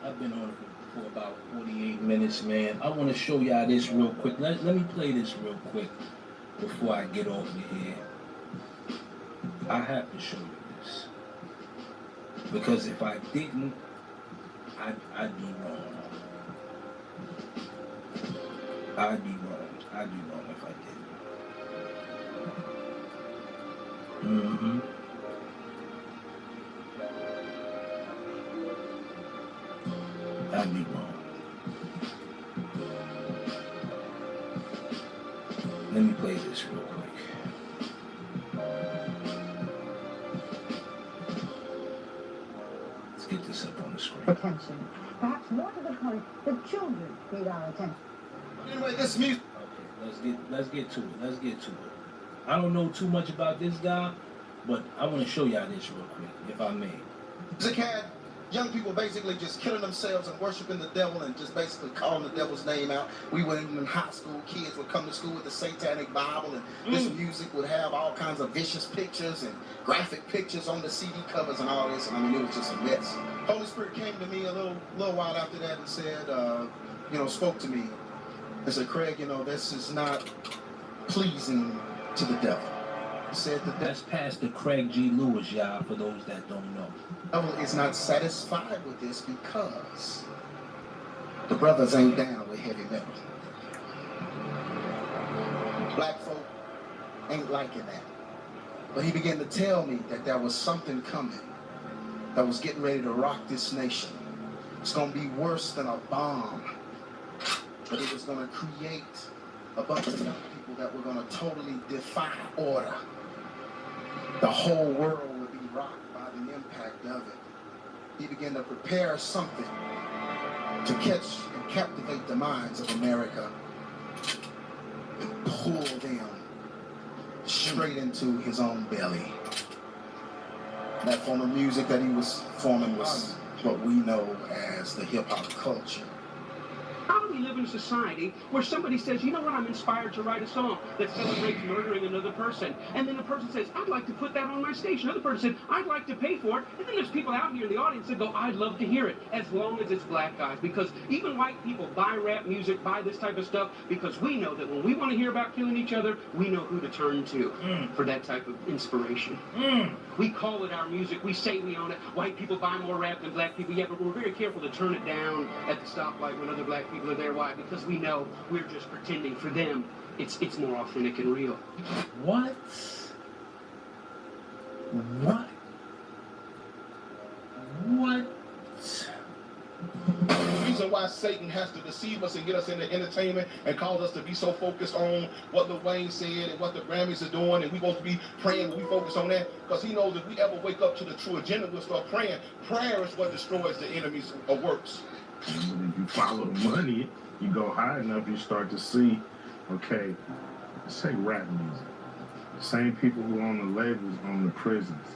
I've been on it for about 48 minutes, man. I want to show y'all this real quick. Let me play this real quick before I get off of here. I have to show you this. Because if I didn't, I'd be wrong. I'd be wrong if I didn't. I'd be wrong. Let me play this real quick. Let's get this up on the screen. Attention. Perhaps more to the point, the children need our attention. Anyway, this music. Okay, let's get to it. I don't know too much about this guy, but I want to show y'all this real quick, if I may. Music had young people basically just killing themselves and worshiping the devil and just basically calling the devil's name out. We went in high school, kids would come to school with the satanic Bible, and this music would have all kinds of vicious pictures and graphic pictures on the CD covers and all this. And I mean, it was just a mess. Holy Spirit came to me a little while after that and said, spoke to me and said, Craig, this is not pleasing to the devil. He said That's Pastor Craig G. Lewis, y'all, for those that don't know. The devil is not satisfied with this because the brothers ain't down with heavy metal. Black folk ain't liking that. But he began to tell me that there was something coming that was getting ready to rock this nation. It's going to be worse than a bomb, but it was going to create a bunch of young people that were going to totally defy order. The whole world would be rocked by the impact of it. He began to prepare something to catch and captivate the minds of America and pull them straight into his own belly. That form of music that he was forming was what we know as the hip-hop culture. How do we live in a society where somebody says, you know what, I'm inspired to write a song that celebrates murdering another person, and then the person says, I'd like to put that on my station. Another person said, I'd like to pay for it, and then there's people out here in the audience that go, I'd love to hear it, as long as it's black guys, because even white people buy rap music, buy this type of stuff, because we know that when we want to hear about killing each other, we know who to turn to for that type of inspiration. We call it our music, we say we own it. White people buy more rap than black people, yeah, but we're very careful to turn it down at the stoplight when other black people are there. Why? Because we know we're just pretending. For them, it's more authentic and real. What? The reason why Satan has to deceive us and get us into entertainment and cause us to be so focused on what Lil Wayne said and what the Grammys are doing, and we're supposed to be praying, we focus on that, because he knows if we ever wake up to the true agenda, we'll start praying. Prayer is what destroys the enemy's works. If you follow the money, you go high enough, you start to see, okay, let's take rap music. The same people who own the labels own the prisons.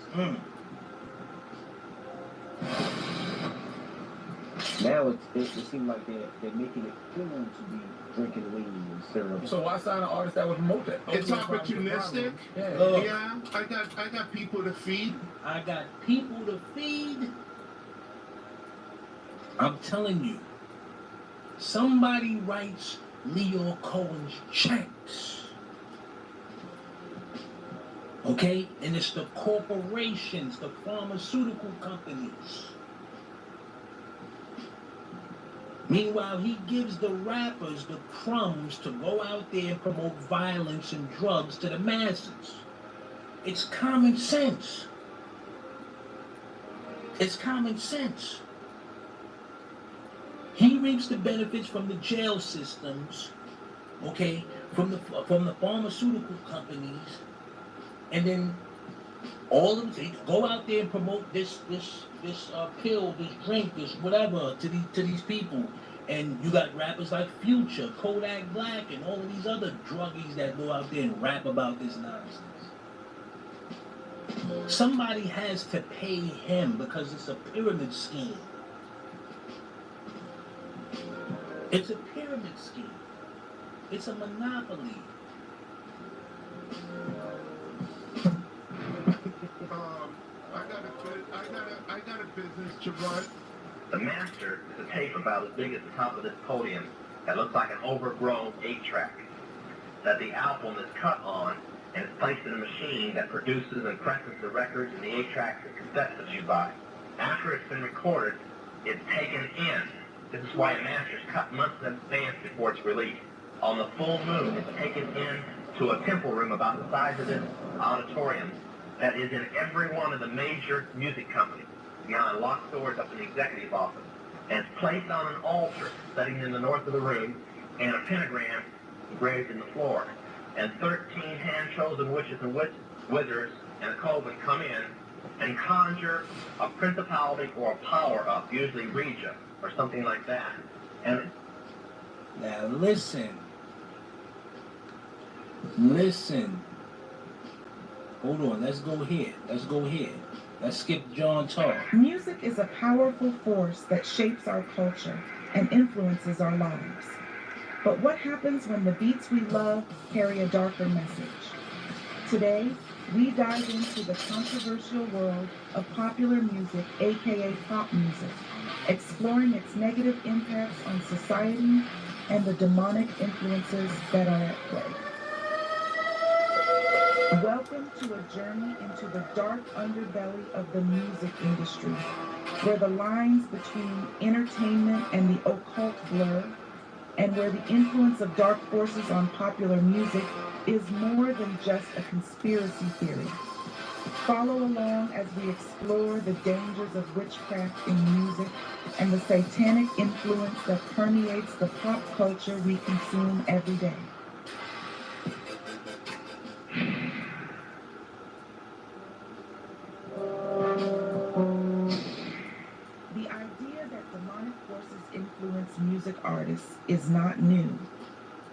Now it seems like they're making it cool to be drinking lean and syrup. So why sign an artist that would promote that? It's opportunistic. Yeah. I got people to feed. I got people to feed. I'm telling you, somebody writes Leo Cohen's checks. Okay? And it's the corporations, the pharmaceutical companies. Meanwhile, he gives the rappers the crumbs to go out there and promote violence and drugs to the masses. It's common sense. It's common sense. He reaps the benefits from the jail systems, okay, from the pharmaceutical companies, and then all of them they go out there and promote this pill, this drink, this whatever to these people. And you got rappers like Future, Kodak Black, and all of these other druggies that go out there and rap about this nonsense. Somebody has to pay him because it's a pyramid scheme. It's a pyramid scheme. It's a monopoly. I got a business to run. The master is a tape about as big as the top of this podium that looks like an overgrown 8-track that the album is cut on and is placed in a machine that produces and presses the records and the 8-tracks and cassettes that you buy. After it's been recorded, it's taken in. This is why a master's cut months in advance before it's released. On the full moon, it's taken in to a temple room about the size of this auditorium that is in every one of the major music companies, beyond locked doors up in the executive office. and it's placed on an altar setting in the north of the room, and a pentagram engraved in the floor. And 13 hand-chosen witches and wizards and a coven come in and conjure a principality or a power up, usually Regia or something like that. And now listen. Listen. Hold on, let's go here. Let's go here. Let's skip John talk. Music is a powerful force that shapes our culture and influences our lives. But what happens when the beats we love carry a darker message? Today, we dive into the controversial world of popular music, aka pop music, exploring its negative impacts on society and the demonic influences that are at play. Welcome to a journey into the dark underbelly of the music industry, where the lines between entertainment and the occult blur, and where the influence of dark forces on popular music is more than just a conspiracy theory. Follow along as we explore the dangers of witchcraft in music and the satanic influence that permeates the pop culture we consume every day. The idea that demonic forces influence music artists is not new.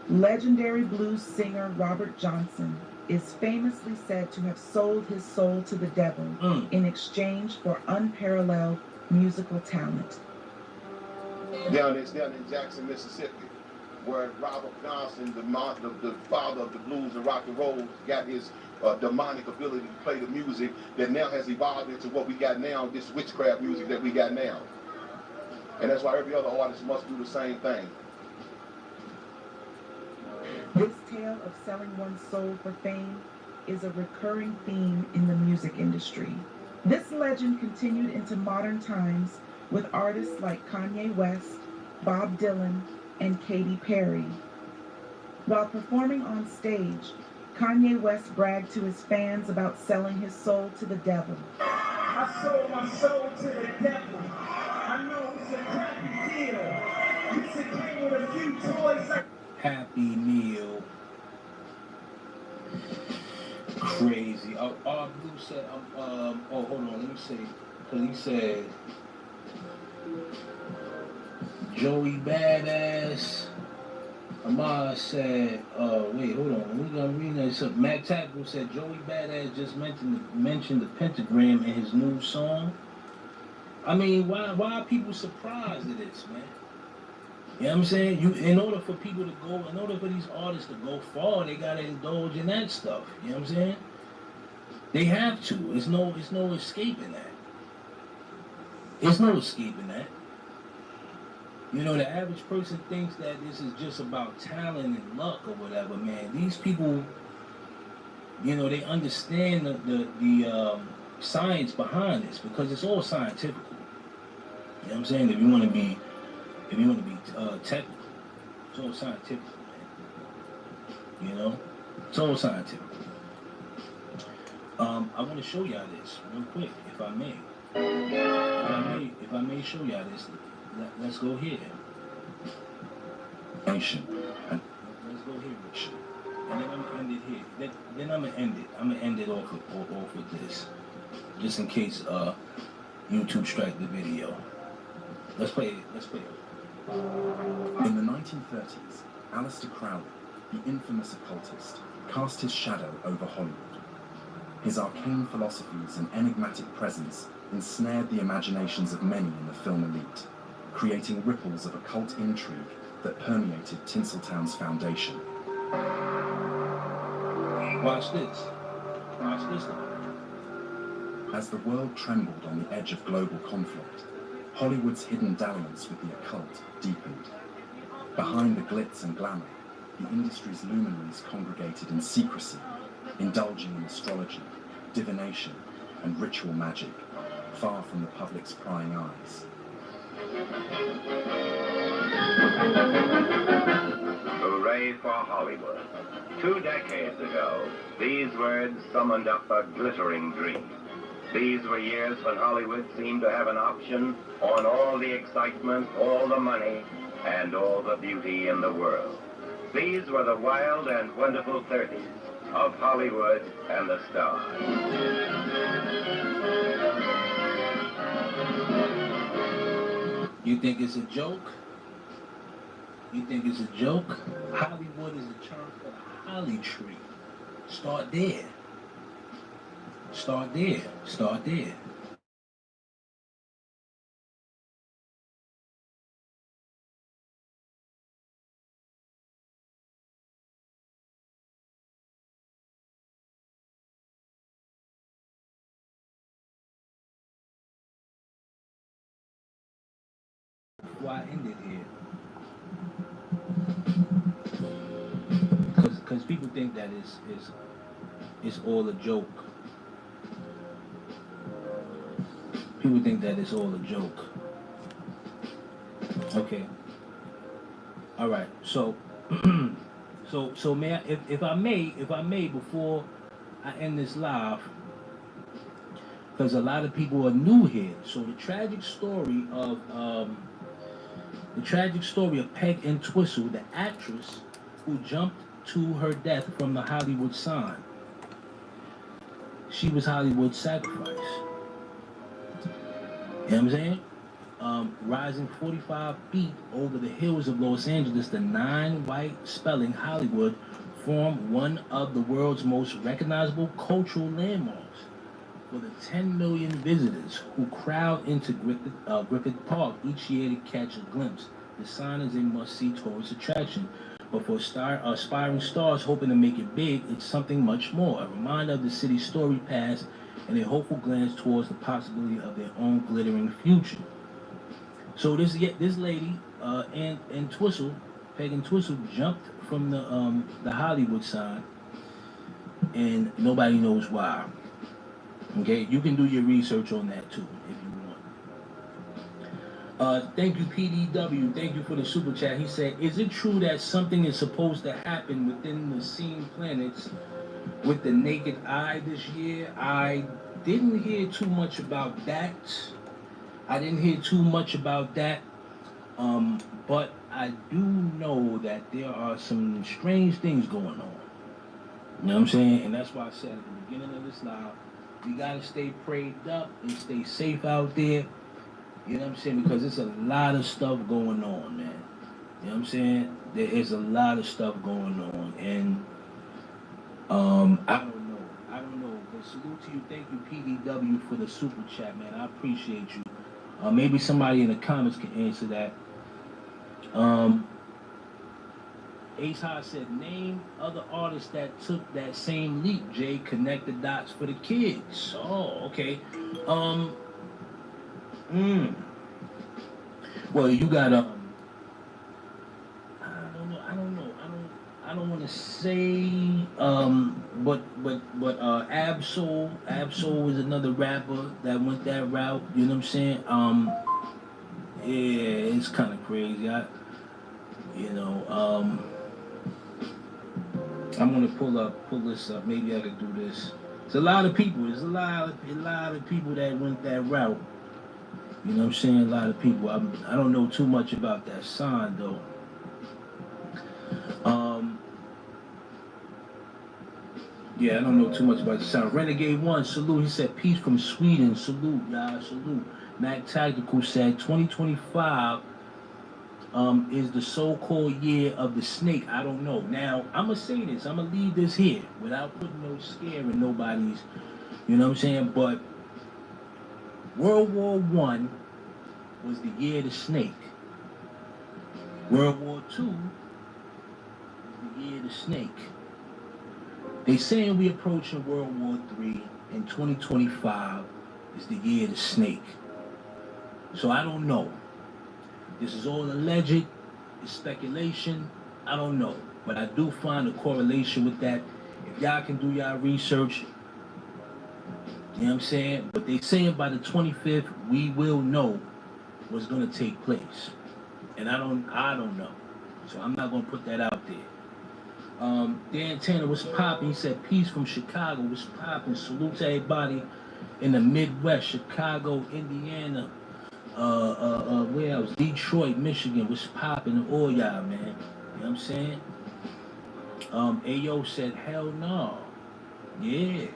Legendary blues singer Robert Johnson is famously said to have sold his soul to the devil in exchange for unparalleled musical talent. Down in Jackson, Mississippi, where Robert Johnson, the father of the blues and rock and roll, got his demonic ability to play the music that now has evolved into what we got now, this witchcraft music that we got now. And that's why every other artist must do the same thing. This tale of selling one's soul for fame is a recurring theme in the music industry. This legend continued into modern times with artists like Kanye West, Bob Dylan, and Katy Perry. While performing on stage, Kanye West bragged to his fans about selling his soul to the devil. I sold my soul to the devil. I know it's a crappy deal. You should play with a few toys. Happy Meal. Crazy. Blue said, oh, hold on, let me see. Because he said, Joey Badass. Amar said, wait, hold on. We're going to read this up. Matt Tactical said, Joey Badass just mentioned the pentagram in his new song. I mean, why are people surprised at this, man? You know what I'm saying? In order for these artists to go far, they gotta indulge in that stuff. You know what I'm saying? They have to. There's no escaping that. There's no escaping that. You know, the average person thinks that this is just about talent and luck or whatever, man. These people, you know, they understand the science behind this because it's all scientific. You know what I'm saying? If you want to be technical, it's all scientific, man. You know, it's all scientific. I want to show y'all this real quick, if I may. If I may show y'all this, let's go here. Nation. Let's go here, Rich. And then I'm gonna end it here. Then I'm gonna end it. I'm gonna end it off with this, just in case YouTube strike the video. Let's play it. In the 1930s, Aleister Crowley, the infamous occultist, cast his shadow over Hollywood. His arcane philosophies and enigmatic presence ensnared the imaginations of many in the film elite, creating ripples of occult intrigue that permeated Tinseltown's foundation. Watch this. As the world trembled on the edge of global conflict, Hollywood's hidden dalliance with the occult deepened. Behind the glitz and glamour, the industry's luminaries congregated in secrecy, indulging in astrology, divination, and ritual magic, far from the public's prying eyes. Hooray for Hollywood. 2 decades ago, these words summoned up a glittering dream. These were years when Hollywood seemed to have an option on all the excitement, all the money, and all the beauty in the world. These were the wild and wonderful 30s of Hollywood and the stars. You think it's a joke? You think it's a joke? Hollywood is a term for the holly tree. Start there. Start there. Start there. Why I ended here? Because people think that it's all a joke. People think that it's all a joke. Okay. All right. So, so may I, if I may, before I end this live, because a lot of people are new here. So the tragic story of Peg and Twistle, the actress who jumped to her death from the Hollywood sign. She was Hollywood's sacrifice. You know what I'm saying? Rising 45 feet over the hills of Los Angeles, the 9 white spelling Hollywood formed one of the world's most recognizable cultural landmarks for the 10 million visitors who crowd into Griffith Park each year to catch a glimpse. The sign is a must-see tourist attraction, but for aspiring stars hoping to make it big, it's something much more. A reminder of the city's storied past and a hopeful glance towards the possibility of their own glittering future. So this lady and Twistle, Peg and Twistle, jumped from the Hollywood sign, and nobody knows why. Okay, you can do your research on that too if you want. Thank you, PDW. Thank you for the super chat. He said, "Is it true that something is supposed to happen within the seen planets with the naked eye this year?" I didn't hear too much about that. But I do know that there are some strange things going on. You know what I'm saying? And that's why I said at the beginning of this live, we gotta stay prayed up and stay safe out there. You know what I'm saying? Because there's a lot of stuff going on, man. You know what I'm saying? There is a lot of stuff going on. And I don't know. But salute to you. Thank you, PDW, for the super chat, man. I appreciate you. Maybe somebody in the comments can answer that. Ace High said, name other artists that took that same leap, Jay. Connect the dots for the kids. Oh, okay. Well, you got I don't want to say but Absol is another rapper that went that route. You know what I'm saying? Yeah, it's kind of crazy. I'm gonna pull this up. Maybe I could do this. There's a lot of people. There's a lot of people that went that route. You know what I'm saying? A lot of people. I don't know too much about that sign though. Yeah, I don't know too much about the sound. Renegade One, salute. He said, peace from Sweden. Salute, y'all. Salute. Mac Tactical said, 2025 is the so-called year of the snake. I don't know. Now, I'm going to say this. I'm going to leave this here without putting no scare in nobody's, you know what I'm saying? But World War I was the year of the snake. World War II was the year of the snake. They saying we approaching World War III, and 2025 is the year of the snake. So I don't know. This is all alleged. It's speculation. I don't know. But I do find a correlation with that. If y'all can do y'all research, you know what I'm saying? But they saying by the 25th, we will know what's going to take place. And I don't know. So I'm not going to put that out there. Dan Tanner, what's poppin'? He said, peace from Chicago. What's poppin'? Salute to everybody in the Midwest, Chicago, Indiana, where else? Detroit, Michigan, was popping, all y'all, man. You know what I'm saying? Ayo said, hell no. Yeah.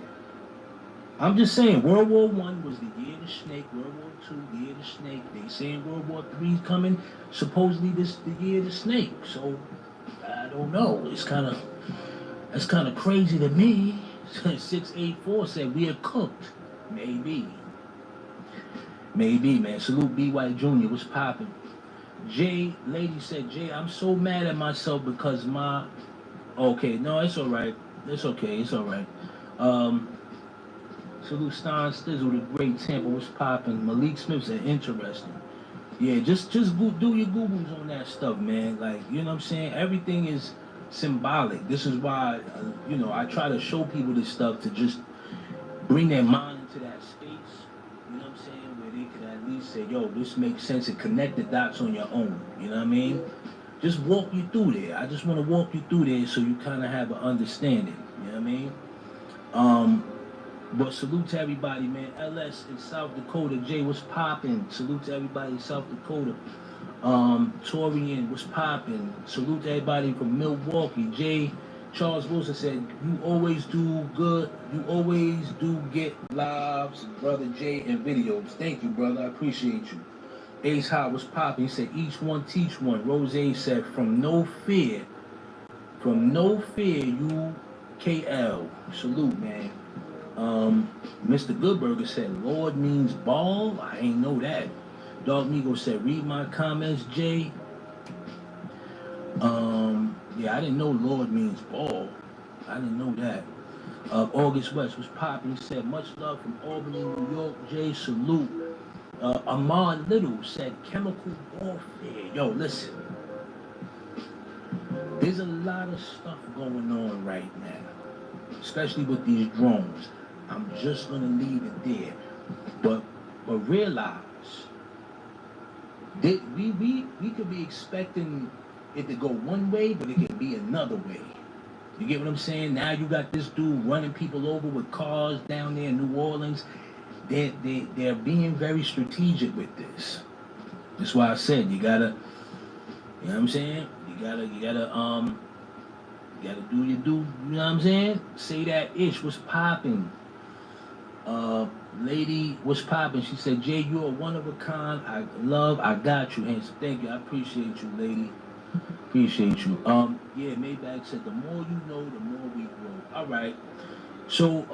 I'm just saying, World War I was the year of the snake, World War II, the year of the snake. They saying World War III coming, supposedly this the year of the snake. So, I don't know. That's kind of crazy to me. 684 said, we are cooked. Maybe, man. Salute B. White Jr. What's popping? Jay, lady said, Jay, I'm so mad at myself because my... Okay, no, it's all right. It's okay. It's all right. Salute Stein Stizzle, the great Tampa. What's popping? Malik Smith said, interesting. Yeah, just do your Googles on that stuff, man. Like, you know what I'm saying? Everything is symbolic. This is why, I try to show people this stuff to just bring their mind into that space, you know what I'm saying, where they could at least say, yo, this makes sense, and connect the dots on your own, you know what I mean? Just walk you through there. I just want to walk you through there so you kind of have an understanding, you know what I mean? But salute to everybody, man. LS in South Dakota. Jay, what's poppin'? Salute to everybody in South Dakota. Torian, what's poppin'? Salute to everybody from Milwaukee. Jay, Charles Wilson said, you always do good. You always do get lives, Brother Jay, and videos. Thank you, brother. I appreciate you. Ace Hot was popping. He said, each one teach one. Rose said, from no fear, UKL. Salute, man. Mr. Goodburger said, Lord means ball? I ain't know that. Dog Migo said, read my comments, Jay. Yeah, I didn't know Lord means ball. I didn't know that. August West was popping. He said, much love from Albany, New York. Jay, salute. Ahmad Little said, chemical warfare. Yo, listen. There's a lot of stuff going on right now, especially with these drones. I'm just gonna leave it there. But realize that we could be expecting it to go one way, but it can be another way. You get what I'm saying? Now you got this dude running people over with cars down there in New Orleans. They're being very strategic with this. That's why I said you know what I'm saying? You gotta do your do, you know what I'm saying? Say that ish, what's popping? Lady, what's popping? She said, Jay, you're one of a kind. I got you, handsome. Thank you. I appreciate you, lady. Appreciate you. Yeah, Maybach said, the more you know, the more we grow. All right. So,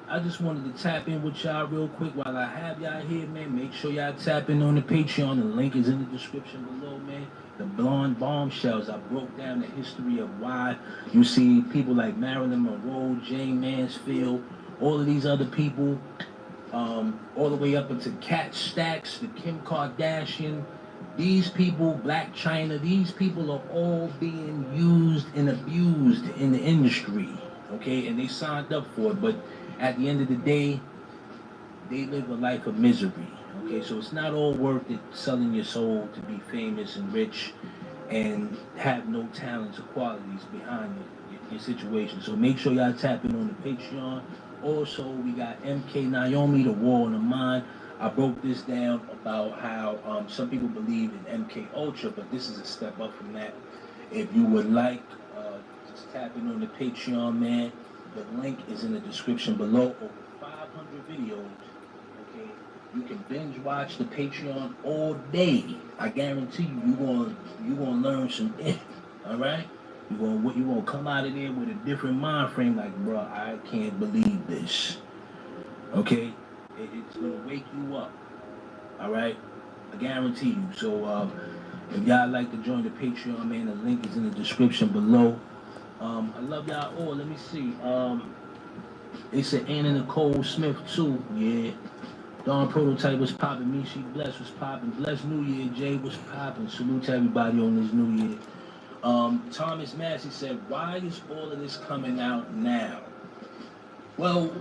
I just wanted to tap in with y'all real quick while I have y'all here, man. Make sure y'all tap in on the Patreon. The link is in the description below, man. The Blonde Bombshells. I broke down the history of why you see people like Marilyn Monroe, Jane Mansfield, all of these other people, all the way up into Cat Stacks, the Kim Kardashian. These people, Black China, these people are all being used and abused in the industry, okay? And they signed up for it, but at the end of the day, they live a life of misery, okay? So it's not all worth it selling your soul to be famous and rich and have no talents or qualities behind your situation. So make sure y'all tap in on the Patreon. Also, we got MK Naomi, The War on the Mind. I broke this down about how some people believe in MK Ultra, but this is a step up from that. If you would like, just tap in on the Patreon, man. The link is in the description below. Over 500 videos. Okay, you can binge watch the Patreon all day. I guarantee you, you gonna learn some. All right. You gonna come out of there with a different mind frame, like, bro, I can't believe this. Okay, it's gonna wake you up. All right, I guarantee you. So, if y'all like to join the Patreon, man, the link is in the description below. I love y'all all. Let me see. They said Anna Nicole Smith too. Yeah. Dawn Prototype was popping. Me, she blessed was popping. Blessed New Year, Jay was popping. Salute to everybody on this New Year. Thomas Massey said, why is all of this coming out now? Well,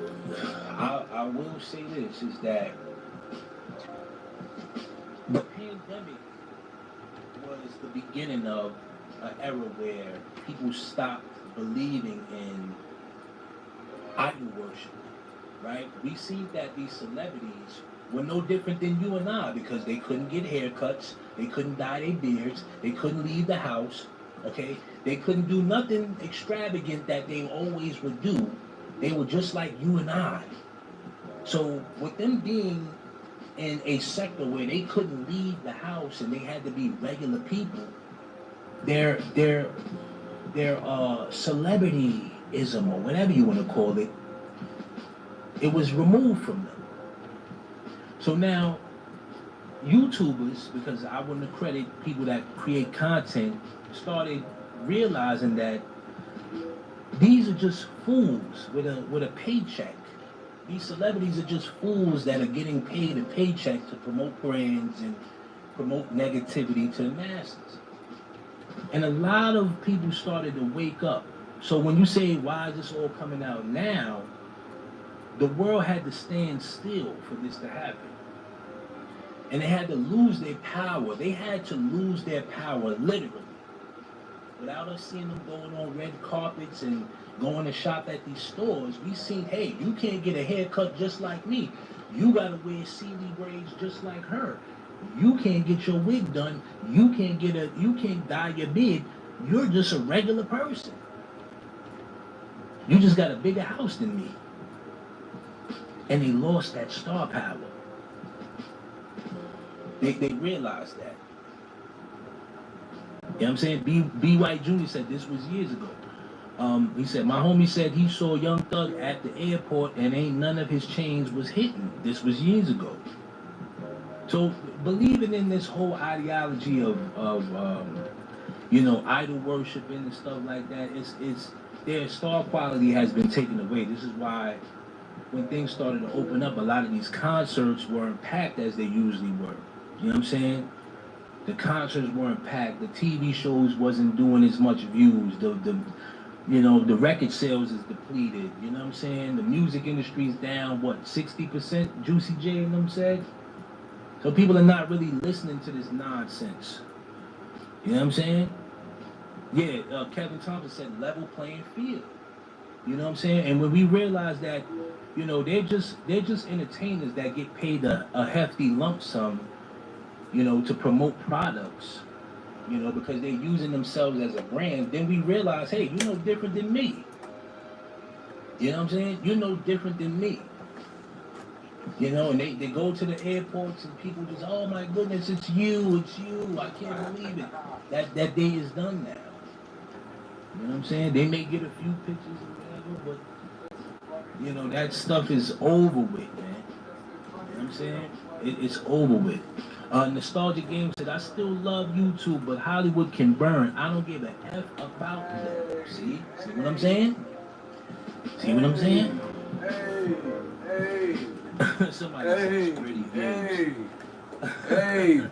I will say this, is that the pandemic was the beginning of an era where people stopped believing in idol worship. right? We see that these celebrities were no different than you and I because they couldn't get haircuts, they couldn't dye their beards, they couldn't leave the house, okay? They couldn't do nothing extravagant that they always would do. They were just like you and I. So with them being in a sector where they couldn't leave the house and they had to be regular people, their celebrityism or whatever you want to call it, it was removed from them. So now YouTubers, because I want to credit people that create content, started realizing that these are just fools with a paycheck. These celebrities are just fools that are getting paid a paycheck to promote brands and promote negativity to the masses. And a lot of people started to wake up. So when you say, why is this all coming out now? The world had to stand still for this to happen. And they had to lose their power. They had to lose their power, literally. Without us seeing them going on red carpets and going to shop at these stores, we seen, hey, you can't get a haircut just like me. You gotta wear CD braids just like her. You can't get your wig done. You can't dye your beard. You're just a regular person. You just got a bigger house than me. And they lost that star power. They realized that. You know what I'm saying? B. White Jr. said this was years ago. He said, my homie said he saw Young Thug at the airport and ain't none of his chains was hitting. This was years ago. So believing in this whole ideology of idol worshiping and stuff like that, it's their star quality has been taken away. This is why when things started to open up, a lot of these concerts weren't packed as they usually were. You know what I'm saying? The concerts weren't packed. The TV shows wasn't doing as much views. The record sales is depleted. You know what I'm saying? The music industry's down, 60%? Juicy J and them said? So people are not really listening to this nonsense. You know what I'm saying? Yeah, Kevin Thompson said level playing field. You know what I'm saying? And when we realize that, they're just entertainers that get paid a hefty lump sum, to promote products, because they're using themselves as a brand, then we realize, hey, you're no different than me. You know what I'm saying? You're no different than me. And they go to the airports and people just, oh my goodness, it's you. I can't believe it. That day is done now. You know what I'm saying? They may get a few pictures or whatever, but, that stuff is over with, man. You know what I'm saying? It's over with. Nostalgia Game said, I still love YouTube, but Hollywood can burn. I don't give a F about them. See what I'm saying? See what I'm saying? Somebody said pretty Hey.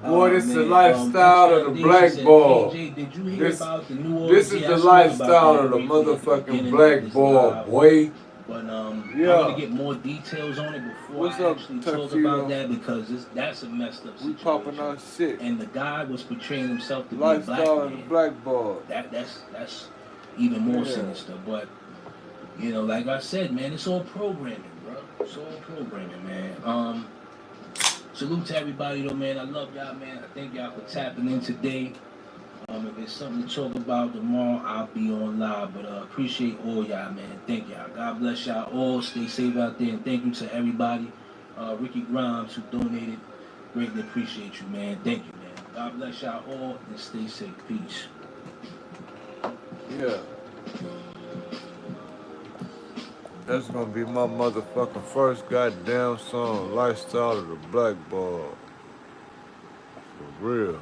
Boy, this is the lifestyle of the black ball. This is the lifestyle of the motherfucking black ball, boy. But I'm gonna get more details on it before I actually talk about that, because that's a messed up situation. We popping our shit. And the guy was portraying himself to be a black man. Lifestyle of the black ball. That's even more sinister. But like I said, man, it's all programming, bro. It's all programming, man. Salute to everybody though, man. I love y'all, man. I thank y'all for tapping in today. If there's something to talk about tomorrow, I'll be on live. But appreciate all y'all, man. Thank y'all. God bless y'all all. Stay safe out there. And thank you to everybody. Ricky Grimes, who donated. Greatly appreciate you, man. Thank you, man. God bless y'all all and stay safe. Peace. Yeah. That's gonna be my motherfucking first goddamn song, Lifestyle of the Black Ball. For real.